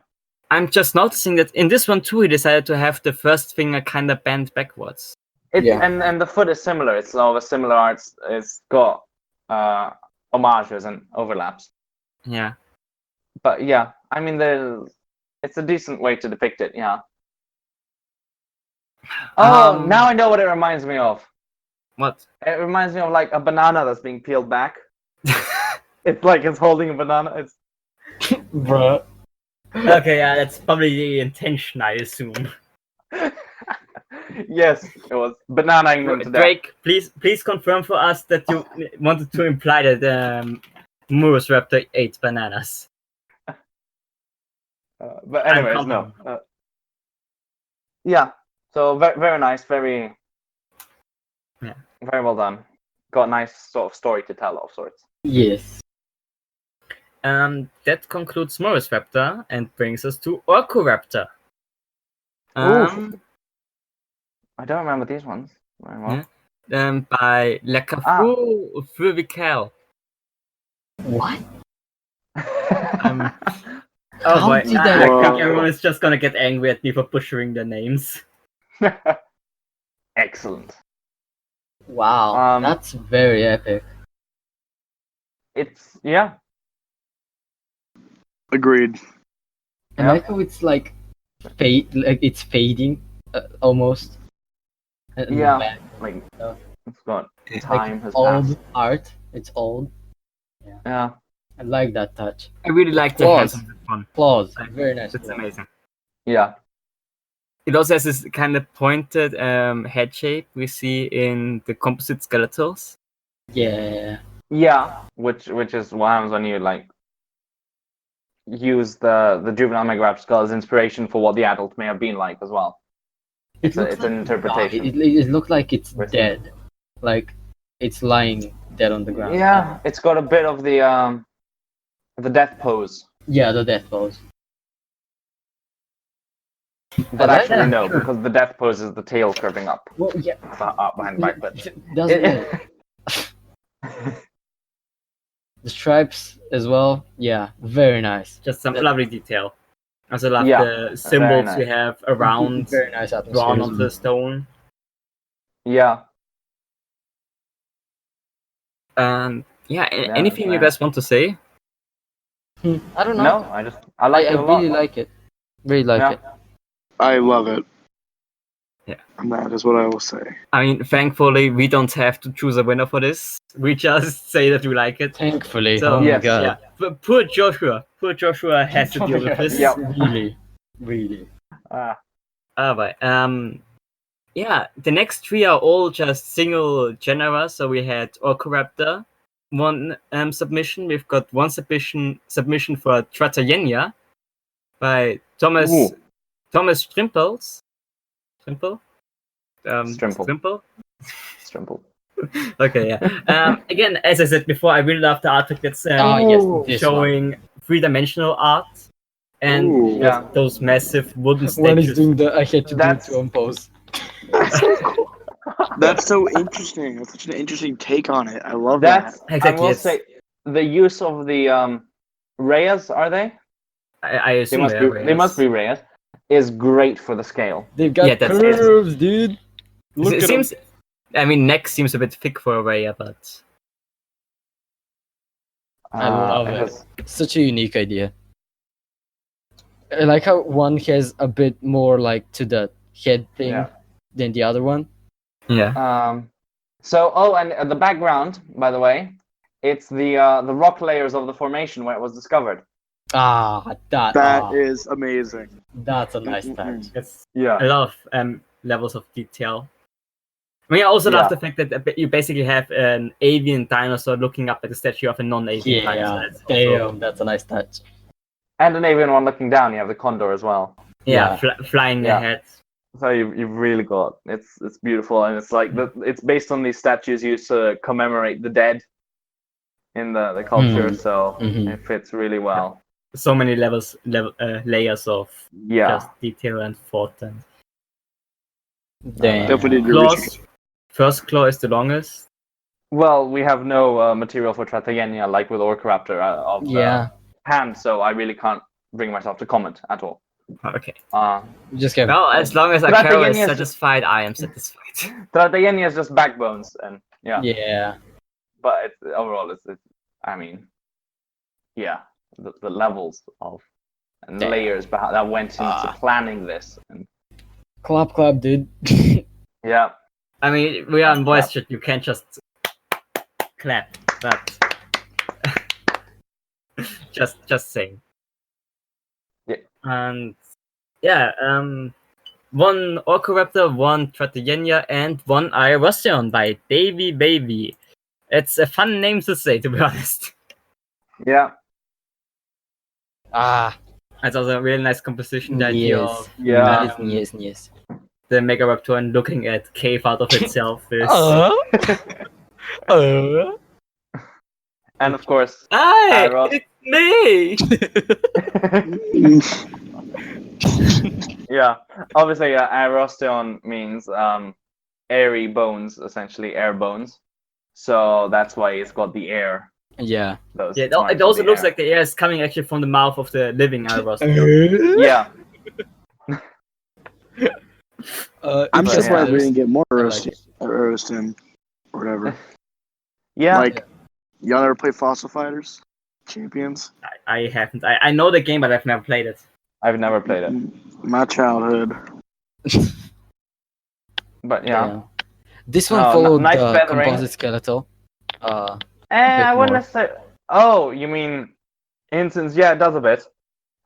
I'm just noticing that in this one too, he decided to have the first finger kind of bent backwards. And the foot is similar. It's of a similar arts. It's got homages and overlaps. Yeah. But yeah, I mean, it's a decent way to depict it. Yeah. Oh, now I know what it reminds me of. What? It reminds me of like a banana that's being peeled back. It's like it's holding a banana. It's. Bruh. Okay, yeah, that's probably the intention, I assume. Yes, it was bananaing them to death. Drake, please confirm for us that you wanted to imply that Megaraptor ate bananas. But anyways, no. Yeah, so very, very nice, very well done. Got a nice sort of story to tell of sorts. Yes. That concludes Megaraptor and brings us to Orcoraptor. I don't remember these ones very well. By Lecafu Furvical. What? Oh boy, I think everyone is just gonna get angry at me for butchering their names. Excellent. Wow, that's very epic. It's Agreed. I like how it's like it's fading almost. Yeah, like it's got time has old passed. art. It's old. Yeah. I like that touch. I really like the hands on this one. Claws, very nice. It's amazing. Yeah. It also has this kind of pointed head shape we see in the composite skeletals. Yeah. Yeah, which is what happens when you like use the juvenile megaraptor skull as inspiration for what the adult may have been like as well. It's an interpretation. It looked like it's dead, like it's lying dead on the ground. Yeah, it's got a bit of the death pose. Yeah, the death pose. But actually, no, because the death pose is the tail curving up. Well, yeah. Up behind the back, but doesn't it? The stripes as well. Yeah, very nice. Just some lovely detail. I also love Yeah, the symbols nice. we have around, Very nice atmosphere. drawn onto the stone. Yeah. And yeah, Yeah, anything you yeah. guys want to say? I don't know. No, I like it a lot. really like it. Really like Yeah. it. I love it. Yeah. And that is what I will say. I mean, thankfully, we don't have to choose a winner for this. We just say that we like it. Thankfully. So, Oh my yes, god. Yeah, but poor Joshua. Poor Joshua has to deal with this. Yep. Really. Alright. Yeah, the next three are all just single genera. So we had Orcoraptor, one submission. We've got one submission for Tratayenia by Thomas Strimpels. Strimple? Strimple. Strimple. Okay, yeah. Again, as I said before, I really love the artwork that's showing three-dimensional art and those massive wooden statues. When he's doing the I hate to do it to him pose. That's so interesting. That's such an interesting take on it. I love That's that. Exactly, I will say the use of the rayas, are they? I assume they must be rayas. Is great for the scale. They've got curves, dude. Look it at seems. them. I mean, neck seems a bit thick for a raya, but I love it. Such a unique idea. I like how one has a bit more like to the head thing than the other one. Yeah. So, and the background, by the way, it's the rock layers of the formation where it was discovered. That is amazing. That's a nice touch. It's Yeah. a lot of levels of detail. I mean, I also love the fact that you basically have an avian dinosaur looking up at the statue of a non-avian dinosaur. Damn, that's a nice touch. And an avian one looking down. You have the condor as well. Yeah, flying ahead. So you've really got it's beautiful, and it's like it's based on these statues used to commemorate the dead in the culture. So it fits really well. So many layers of just detail and thought. And definitely claws. First claw is the longest. Well, we have no material for Tratayenia like with Orcoraptor of hand, so I really can't bring myself to comment at all. Okay. Just get. Well, as long as Akara is satisfied, I am satisfied. Tratayenia is just backbones, and Yeah. But overall, it's I mean, the levels of and the layers that went into planning this. And Clap, dude. yeah. I mean, we are in voice chat. You can't just clap, but just saying. Yeah. And one Orcoraptor, one Tratayenia, and one Aerostion by Davy Baby. It's a fun name to say, to be honest. Yeah. It's also a really nice composition. The idea of Yes. the Megaraptoran looking at cave out of itself is. And of course, Hi, it's me. Yeah, obviously, Aerostion means airy bones, essentially air bones. So that's why it's got the air. Yeah. It also looks like the air is coming actually from the mouth of the living Aerostion. Yeah. I'm surprised we didn't get more Aerostion or whatever. Yeah. Like, y'all ever play Fossil Fighters? Champions? I haven't. I know the game, but I've never played it. I've never played it. My childhood. But yeah. This one followed nice the feathering. composite skeletal. I wouldn't more. necessarily. Oh, you mean instance? Yeah, it does a bit.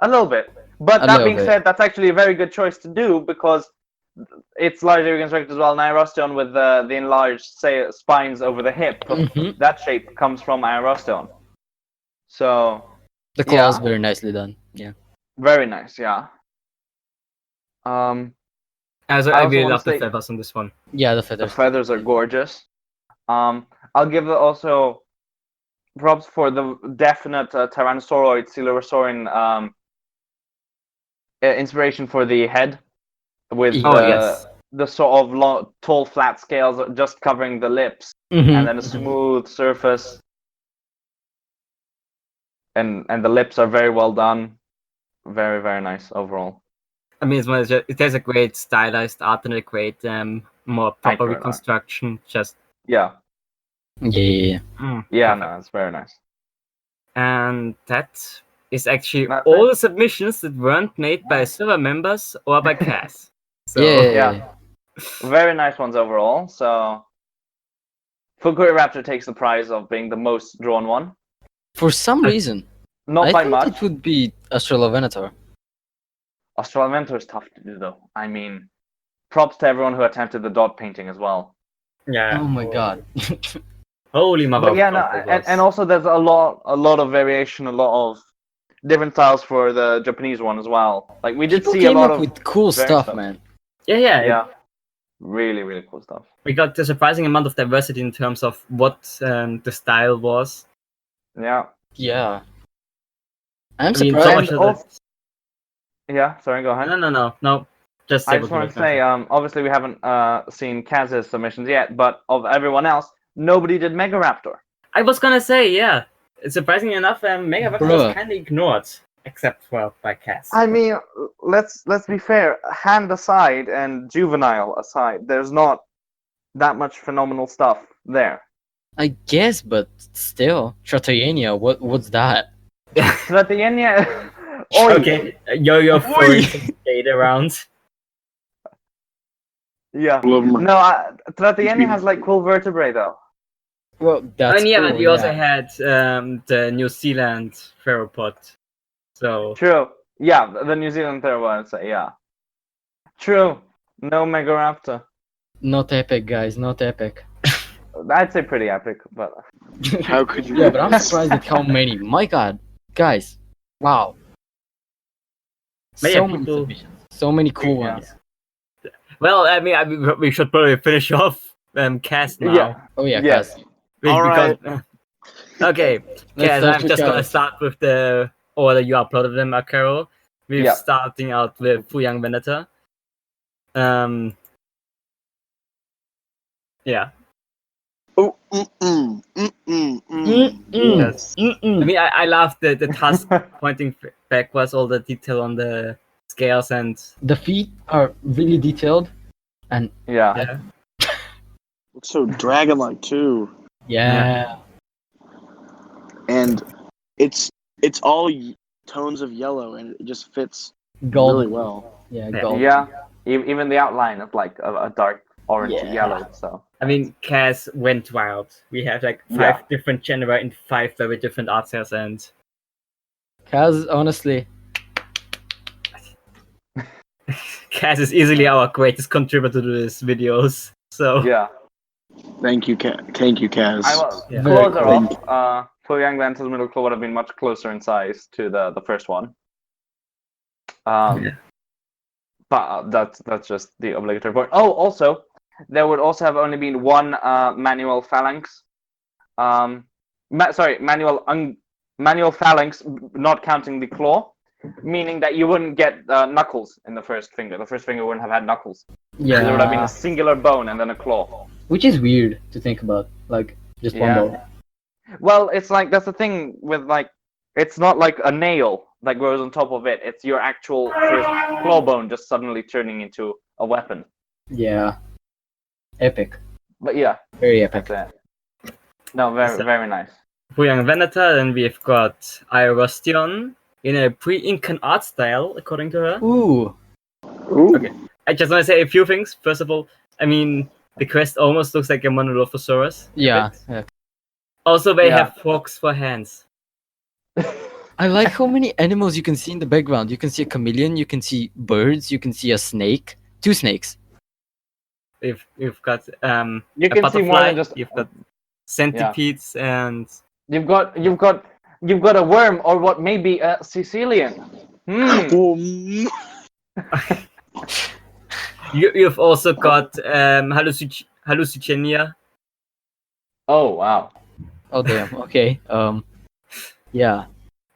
A little bit. But that being said, that's actually a very good choice to do because it's largely reconstructed as well. An Aerostone with the enlarged spines over the hip. That shape comes from Aerostone. So the claws very nicely done. Yeah. Very nice. Yeah. I really love the feathers on this one. Yeah, the feathers. The feathers are gorgeous. I'll give also props for the definite Tyrannosauroid Coelurosaurin inspiration for the head with the sort of long, tall, flat scales just covering the lips, and then a smooth surface, and the lips are very well done. Very, very nice overall. I mean, it has a great stylized art and a great more proper reconstruction. Yeah, no, it's very nice. And that is actually all the submissions that weren't made by server members or by Kaz. So, yeah, very nice ones overall. So Fukuiraptor takes the prize of being the most drawn one. For some reason, not by much. It would be Australovenator. Australovenator is tough to do, though. I mean, props to everyone who attempted the dot painting as well. Yeah. Oh my god. Holy mother! Yeah, no, and also there's a lot of variation, a lot of different styles for the Japanese one as well. Like we did see a lot of with cool stuff, man. Yeah. Really, really cool stuff. We got a surprising amount of diversity in terms of what the style was. Yeah. I'm surprised. Yeah, sorry, go ahead. No. I just want to say, obviously we haven't seen Kaz's submissions yet, but of everyone else, nobody did Megaraptor. I was gonna say, yeah. Surprisingly enough, Megaraptor was kind of ignored, except by Kaz. I mean, let's be fair. Hand aside and juvenile aside, there's not that much phenomenal stuff there. I guess, but still, Trattoyania, what's that? Trattoyania. Okay, yo throwing some shade around. Yeah. No, Trattoyania has like cool vertebrae though. Well, that's cool, but we also had the New Zealand theropod. So true. Yeah, the New Zealand theropod. Yeah. True. No Megaraptor. Not epic, guys. Not epic. I'd say pretty epic, but how could you? Yeah, but I'm surprised at how many. My God, guys! Wow. So many cool ones. Well, I mean, we should probably finish off Kaz now. Yeah. Oh yeah, Kaz. All right. Okay, Kaz, I'm just gonna start with the order you uploaded them, Carol. We're starting out with Fukuiraptor. Yeah. Oh, Yes. I mean, I love the task pointing backwards, all the detail on the scales, and the feet are really detailed, and looks so dragon-like too. Yeah. And it's all tones of yellow, and it just fits gold really well. Yeah, gold. Yeah, even the outline of like a dark orange yellow. So I mean, Kaz went wild. We have like 5 different genera in 5 very different art styles, and Kaz, honestly, Kaz is easily our greatest contributor to these videos. So thank you, Kaz. Claws are off. Fukuiraptor's middle claw would have been much closer in size to the first one. But that's just the obligatory point. Oh, also, there would also have only been one manual phalanx. Manual phalanx, not counting the claw, meaning that you wouldn't get knuckles in the first finger. The first finger wouldn't have had knuckles. Yeah. There would have been a singular bone and then a claw. Which is weird to think about, like just one bone. Well, it's like that's the thing with like, it's not like a nail that grows on top of it. It's your actual first claw bone just suddenly turning into a weapon. Yeah. Epic. But yeah. Very epic. No, very nice. Fukuiraptor, and we've got Aerostion in a pre-Incan art style, according to her. Ooh. Okay. I just want to say a few things. First of all, I mean, the crest almost looks like a Monolophosaurus. Yeah. Also, they have forks for hands. I like how many animals you can see in the background. You can see a chameleon, you can see birds, you can see a snake. 2 snakes. You've got You a can see more butterfly. than just. You've got centipedes and You've got a worm or what may be a Sicilian. you've also got hallucigenia. Oh wow. Oh damn. Okay. Yeah.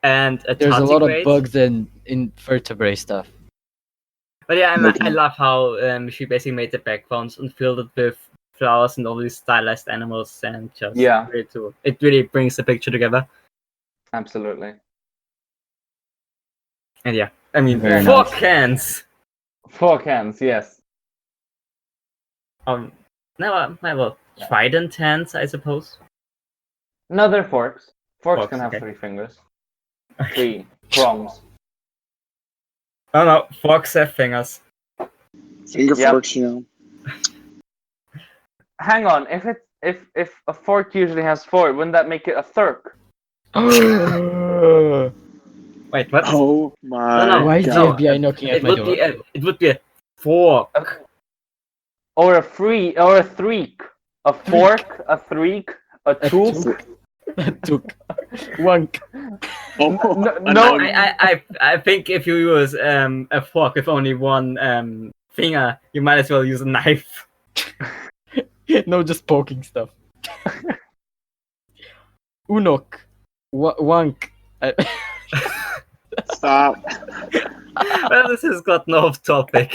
And a There's a lot of tardigrade. bugs and invertebrate stuff. But yeah, I love how she basically made the backgrounds and filled it with flowers and all these stylized animals, and just it really brings the picture together. Absolutely. And yeah, I mean, Very fork nice. hands. Fork hands, yes. Well, trident hands, I suppose. No, they're forks. Forks can have Okay. 3 fingers. 3 prongs. Oh no, forks have fingers. Finger forks, you know. Hang on, if a fork usually has 4, wouldn't that make it a thirk? Wait, what? Oh my No, Why is the god. FBI knocking at my door? It would be a fork. Or a threek. A fork, a threek, a took. Took. Wonk. No, I think if you use a fork with only one finger, you might as well use a knife. No, just poking stuff. Unok. Wonk. Stop. Well, this has gotten off topic.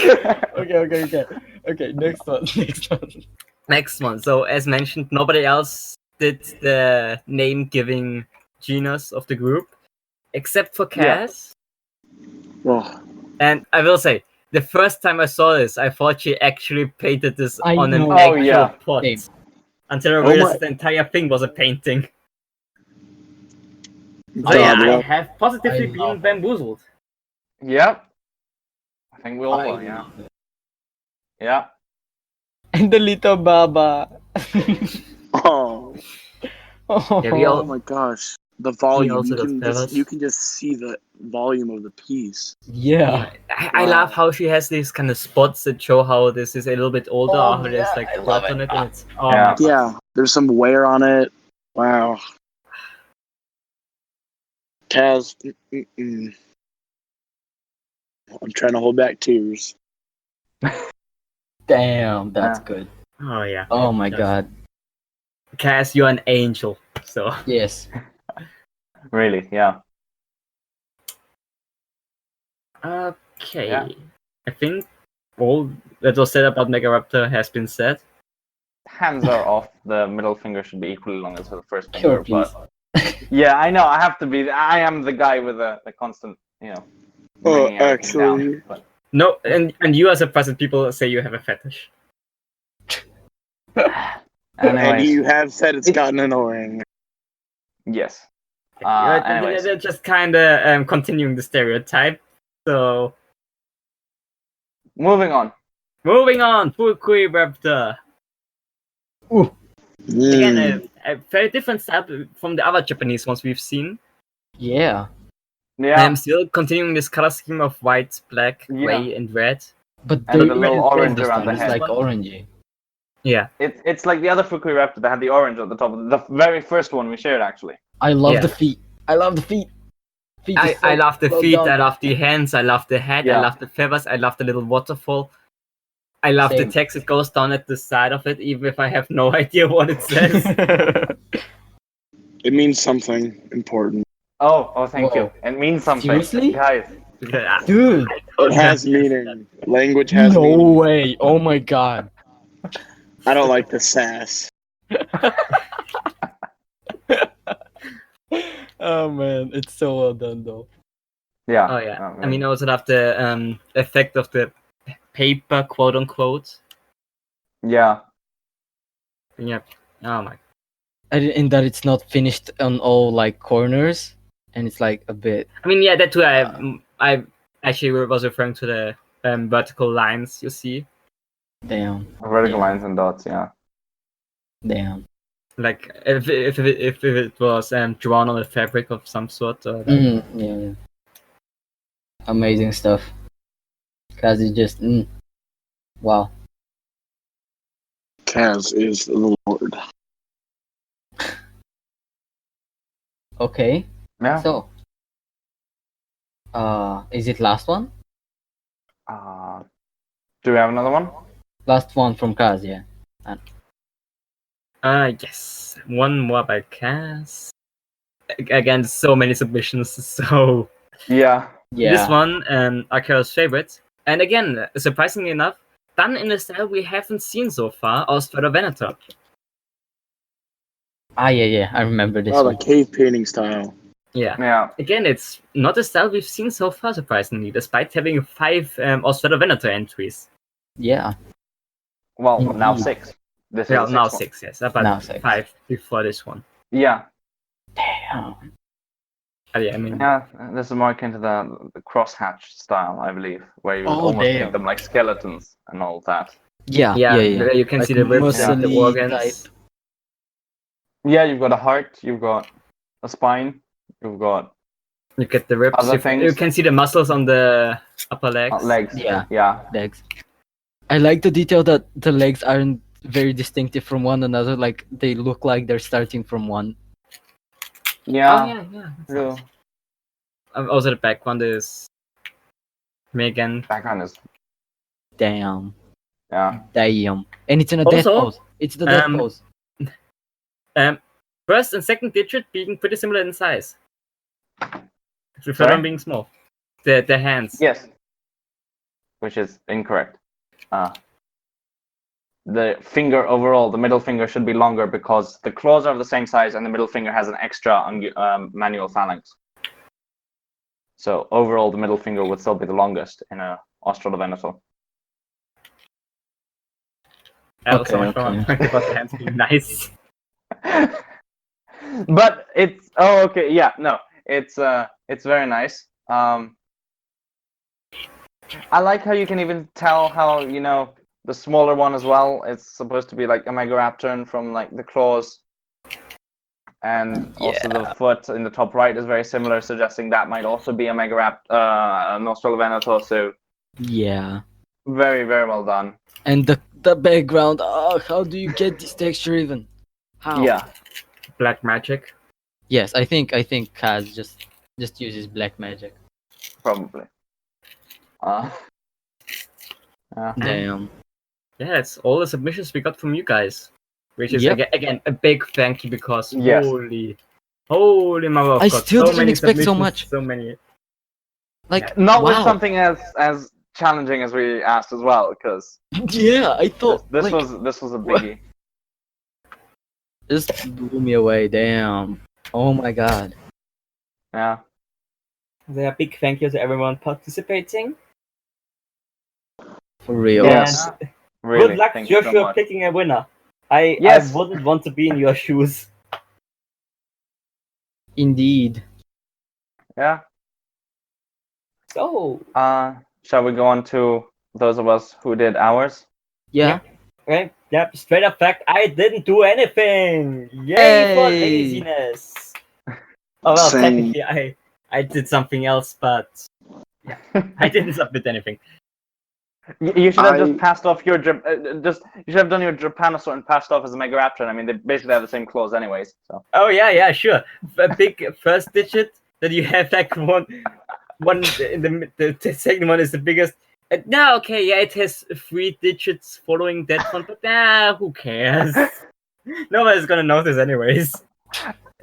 Okay, next one. Next one. So, as mentioned, nobody else did the name-giving genus of the group, except for Cass. Oh. And I will say, the first time I saw this, I thought she actually painted this I on an know. actual pot. Same. Until I realized the entire thing was a painting. So God, yeah, I yeah. have positively I been love bamboozled. Yep. I think we all will, yeah. Yeah. And the little Baba. Oh. Yeah, we all- Oh my gosh. The volume. also You does can feathers. just see the volume of the piece. Yeah. I love how she has these kind of spots that show how this is a little bit older, Oh, how there's like I love dirt on it. it, and it's Yeah. There's some wear on it. Wow. Taz. I'm trying to hold back tears. Damn, that's good. Oh yeah. Oh my Just- god. Cass, you're an angel. So Yes. Really, yeah. okay. Yeah. I think all that was said about Megaraptor has been said. Hands are off. The middle finger should be equally long as the first Sure, finger. please. But yeah, I know. I have to be. I am the guy with the constant, Oh, bringing everything down, actually. but- No, and you as a present people say you have a fetish. And Anyways, you have said it's gotten annoying. yes. Yeah, Anyways, they're just kind of continuing the stereotype. So moving on. moving on, Fukuiraptor. Again, a very different style from the other Japanese ones we've seen. Yeah. Yeah, I'm still continuing this color scheme of white, black, gray, and red. But And they the little replaced orange this around time. the It's head. like orangey. Yeah, it's like the other Fukuiraptor that had the orange at the top. The very first one we shared, actually. I love Yeah. the feet. I love the feet. Feet is I so love the well feet, done. I love the hands, I love the head, I Yeah. love the feathers, I love the little waterfall. I love Same. the text that goes down at the side of it, even if I have no idea what it says. It means something important. Oh, thank Whoa. you. It means something, Seriously? guys. Dude. It has meaning. Language has No meaning. way. Oh my god. I don't like the sass. Oh man, it's so well done though. Yeah. Oh yeah. I mean, I also love the effect of the paper, quote unquote. Yeah. Yeah. Oh my. And that it's not finished on all like corners, and it's like a bit. I mean, yeah, that too. I actually was referring to the vertical lines you see. Damn. Vertical Yeah. lines and dots. Yeah. Damn. Like if it was drawn on a fabric of some sort. Or like... Yeah. Amazing stuff. Cause it just wow. Kaz is the Lord. Okay. Yeah. So, is it last one? Do we have another one? Last one from Kaz, yeah. Yes. One more by Cass. Again, so many submissions. So Yeah. this one, Akira's favorite, and again, surprisingly enough, done in a style we haven't seen so far, Australovenator. Yeah. I remember this Oh, the one. cave painting style. Yeah. Again, it's not a style we've seen so far, surprisingly, despite having 5 Australovenator entries. Yeah. Well, Indeed. now 6. This Well, is the now sixth 6, yes, but Now 6. 5 before this one. one. Yeah. Damn. Yeah, I mean, Yeah, this is more akin to the crosshatch style, I believe, where you would Oh, almost damn. make them like skeletons and all that. Yeah. you can Like see the ribs and the muscly organs. type. Yeah, you've got a heart, you've got a spine, you've got You get the ribs. Other You things? can see the muscles on the upper legs. legs. Yeah. Legs. I like the detail that the legs aren't very distinctive from one another. Like they look like they're starting from one. Yeah. Yeah. That's Real. nice. Also, the background is Megan. Background is Damn. yeah. And it's in a death Also, pose. It's the death um, pose. First and second digit being pretty similar in size. The third Sorry? one being small. The hands. Yes. Which is incorrect. The finger overall, the middle finger should be longer because the claws are of the same size and the middle finger has an extra manual phalanx. So overall, the middle finger would still be the longest in a Australovenator. So much fun. About the hands being nice. But it's okay. Yeah, no, it's very nice. I like how you can even tell how the smaller one as well. It's supposed to be like a megaraptoran from like the claws, and also the foot in the top right is very similar, suggesting that might also be a an Australovenator. So Yeah. very very well done. And the background. Oh, how do you get this texture even? How? Yeah. Black magic. Yes, I think Kaz just uses black magic. Probably. Damn. Yeah, that's all the submissions we got from you guys. Which is Yep. again a big thank you because Yes. holy mother of I God, still so didn't many expect so submissions, much. So many. Like Not wow. with something as challenging as we asked as well, because Yeah, I thought this like, was a biggie. just blew me away. Damn. Oh my god. Yeah. There are big thank you to everyone participating. For real. Yes. And Really. good luck, Thank you so Joshua, much. picking a winner. I Yes. wouldn't want to be in your shoes. Indeed. Yeah. So, Shall we go on to those of us who did ours? Yeah. right? Yep, straight up fact, I didn't do anything. Yay for Hey. laziness. Oh well, Same. technically I did something else, but yeah, I didn't submit anything. You should have just I- passed off your you should have done your Japanosaur and passed off as a Megaraptoran. I mean, they basically have the same claws anyways. So Oh yeah, sure. A big first digit that you have like one in the second one is the biggest. No, okay, yeah, it has 3 digits following that one, but who cares? Nobody's gonna notice anyways.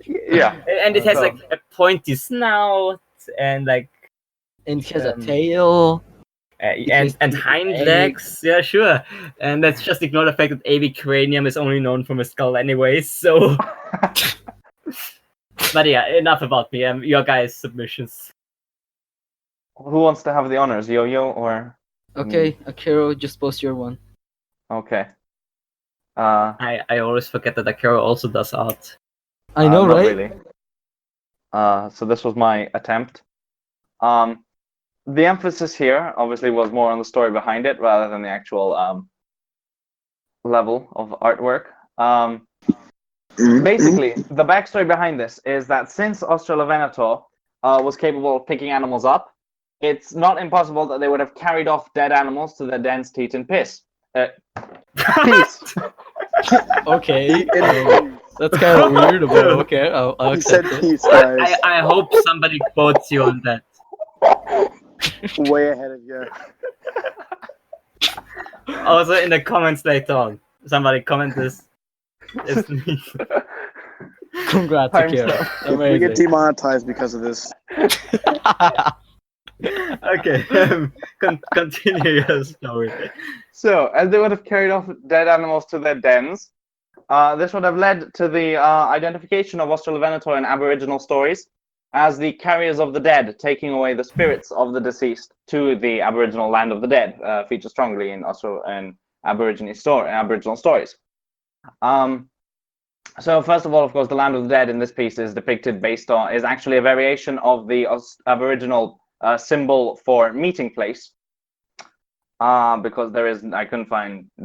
yeah. And it has So- like a pointy snout and like And it has a tail. has and 2 hind legs. legs. Yeah, sure. And let's just ignore the fact that AV cranium is only known from a skull anyways. So, but yeah, enough about me. Your guys' submissions. Who wants to have the honors, Yo-Yo or? Okay, Akira, just post your one. Okay. I always forget that Akira also does art. I know, not right? Really. So this was my attempt. The emphasis here obviously was more on the story behind it rather than the actual level of artwork. Basically, the backstory behind this is that since Australovenator was capable of picking animals up, it's not impossible that they would have carried off dead animals to their dens to eat in piss. Peace. Okay. That's kind of weird, but okay, I'll He said accept it. peace, guys. I hope somebody quotes you on that. Way ahead of you. Also in the comments later on, somebody comment this. It's me. Congrats, Time Akira. If we get Amazing. demonetized because of this. Okay, continue your story. So, as they would have carried off dead animals to their dens, this would have led to the identification of Australovenator in Aboriginal stories as the carriers of the dead, taking away the spirits of the deceased to the Aboriginal land of the dead, features strongly in Aboriginal stories. So first of all, of course, the land of the dead in this piece is actually a variation of the Aboriginal symbol for meeting place, because there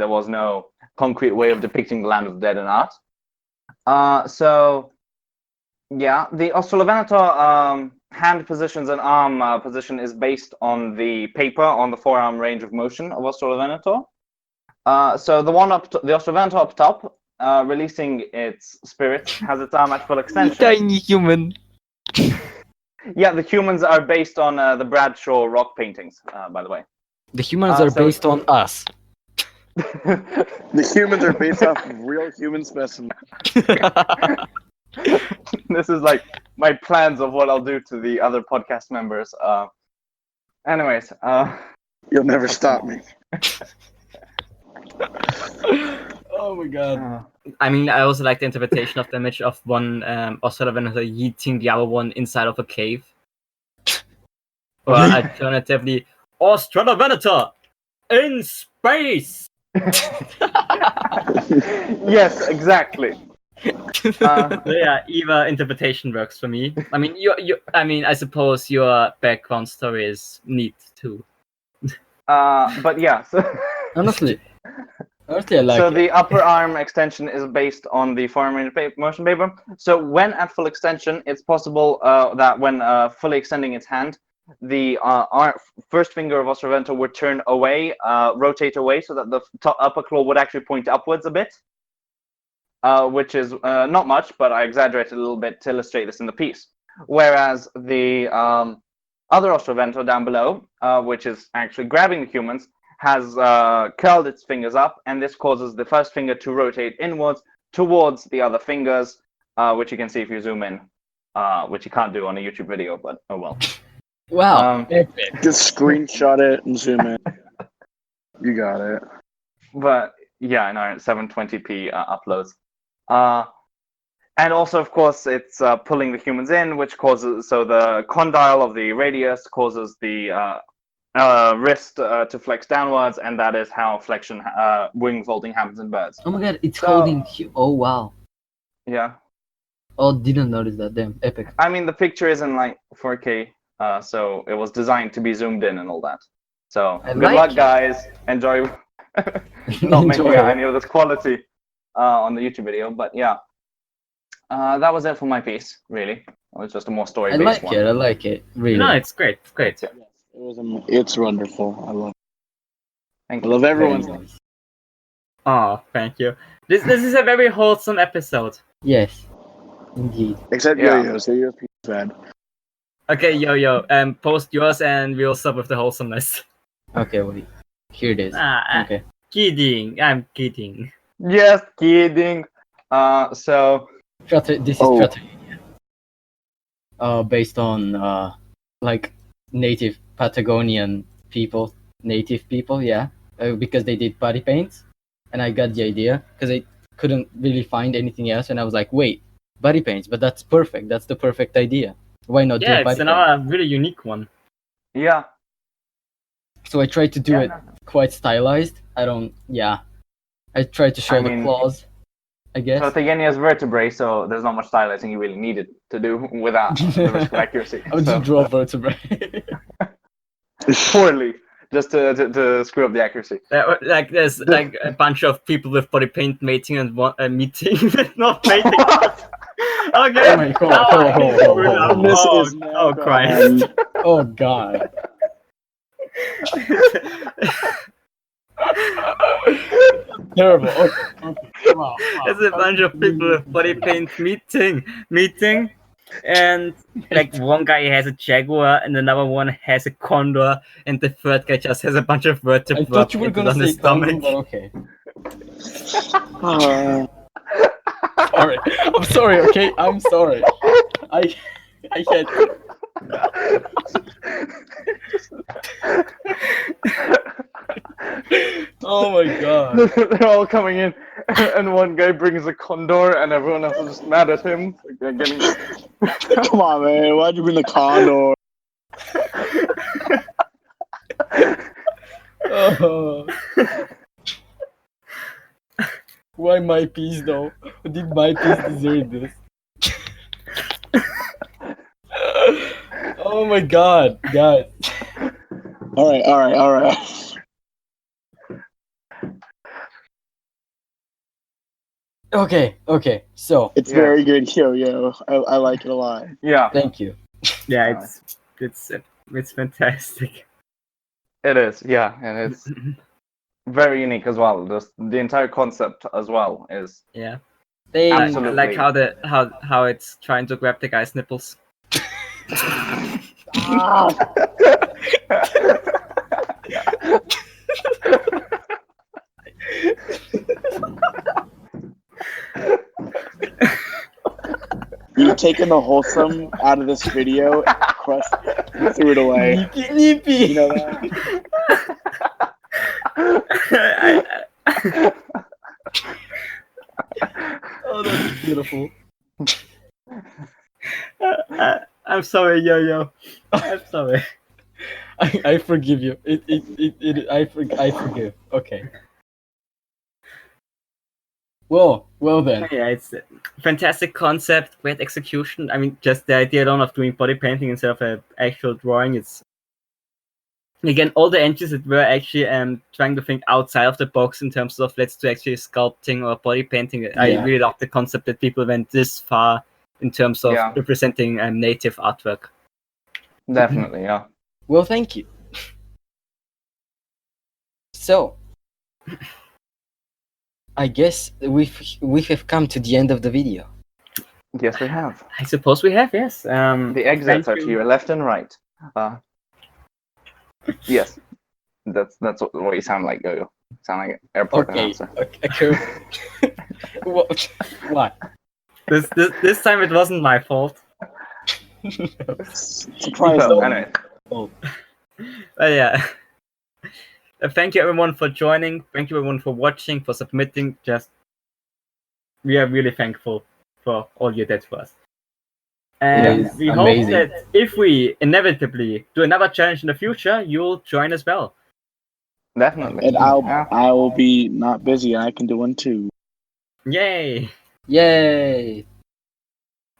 was no concrete way of depicting the land of the dead in art. The Australovenator hand positions and arm position is based on the paper on the forearm range of motion of Australovenator. So the Australovenator up top, releasing its spirit, has its arm at full extension. Tiny human. Yeah, the humans are based on the Bradshaw rock paintings, by the way. The humans are based on us. The humans are based off of real human specimens. This is like my plans of what I'll do to the other podcast members. Anyways, You'll never stop me. Oh my god. I mean, I also like the interpretation of the image of one Australovenator yeeting the other one inside of a cave. Or alternatively, Australovenator in space! Yes, exactly. Yeah, either interpretation works for me. I mean, I suppose your background story is neat too. But yeah, Honestly, I like so it. the upper arm extension is based on the forearm range of motion paper. So when at full extension, it's possible that when fully extending its hand, the first finger of Australovenator would turn away, rotate away, so that the upper claw would actually point upwards a bit, which is not much, but I exaggerated a little bit to illustrate this in the piece. Whereas the other Australovenator down below, which is actually grabbing the humans, has curled its fingers up, and this causes the first finger to rotate inwards towards the other fingers, which you can see if you zoom in, which you can't do on a YouTube video, but oh well. Wow. Just screenshot it and zoom in. You got it. But yeah, in our 720p uploads. And also, of course, it's pulling the humans in, which causes, so the condyle of the radius causes the wrist to flex downwards, and that is how flexion, wing folding happens in birds. Oh my god, it's holding. Oh wow. Yeah. Oh, didn't notice that. Damn, epic. I mean, the picture isn't like 4K, so it was designed to be zoomed in and all that. So good luck, guys. Enjoy. Not making any of this quality on the YouTube video, but yeah. That was it for my piece, really. It was just a more story-based one. I like it. Really. No, it's great. It's great. It's wonderful. I love it. Thank I you. love everyone's. Oh, thank you. This is a very wholesome episode. Yes, indeed. Except Yo-Yo's. Yo-Yo's piece is bad. Okay, Yo-Yo, post yours and we'll stop with the wholesomeness. Okay, wait. Here it is. Okay. Kidding. I'm kidding. Just kidding. So This is Patagonian. Based on like native Patagonian people, yeah. Because they did body paints, and I got the idea because I couldn't really find anything else, and I was like, wait, body paints, but that's perfect. That's the perfect idea. Why not do body paints? Yeah, it's a really unique one. yeah. So I tried to do it quite stylized. I tried to show the claws, I guess. Carthaginia's vertebrae, so there's not much stylizing you really needed to do without the risk of accuracy. I would just draw vertebrae. Poorly. just to screw up the accuracy. Like there's like a bunch of people with body paint mating and one meeting, not mating. Okay. Oh, cool. This is oh Christ. Oh God. Terrible. Okay. Wow. There's a bunch of people with body paint meeting, and like one guy has a jaguar, and another one has a condor, and the third guy just has a bunch of vertebrae. I thought you were gonna on his say stomach, stomach. but okay. Sorry. I'm sorry. Okay, I'm sorry. I can't. Oh my God. They're all coming in, and one guy brings a condor, and everyone else is just mad at him. They're getting... Come on, man. Why'd you bring the condor? Oh. Why my piece though? Did my piece deserve this? Oh my God, guys. All right. Okay. So It's very good, yo. I like it a lot. Yeah, thank you. Yeah, it's fantastic. it is. Yeah, and it's very unique as well. Just the entire concept as well is Yeah. They Absolutely. Like how it's trying to grab the guy's nipples. You've taken the wholesome out of this video, crushed, and threw it away. Nippy. You know that? Oh, that's beautiful. I'm sorry, Yo-Yo. I'm sorry. I forgive you. I forgive. Okay. Well then. Yeah, it's a fantastic concept, great execution. I mean, just the idea alone of doing body painting instead of an actual drawing. It's again all the entries that were actually trying to think outside of the box in terms of let's do actually sculpting or body painting. I really love the concept that people went this far in terms of representing native artwork. definitely, yeah. Well, thank you. So, I guess we have come to the end of the video. Yes, we have. I suppose we have, yes. The exits are to your left and right. Yes, that's what you sound like, Yo-Yo. Sound like an airport announcer. Okay. What? This time it wasn't my fault. Surprise! So, anyway, But yeah. Thank you everyone for joining. Thank you everyone for watching, for submitting. We are really thankful for all you did for us. And we hope that if we inevitably do another challenge in the future, you'll join as well. definitely. And I will be not busy. I can do one too. Yay!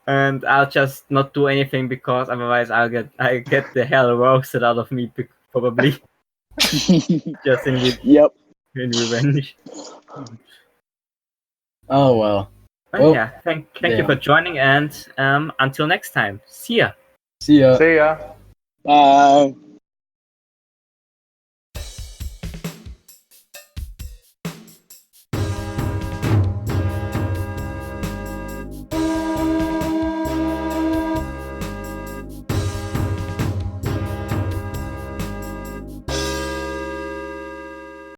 And I'll just not do anything because otherwise I get the hell roasted out of me probably. Just in revenge. Oh well. But yeah, thank you for joining, and until next time. See ya. See ya. See ya. Bye.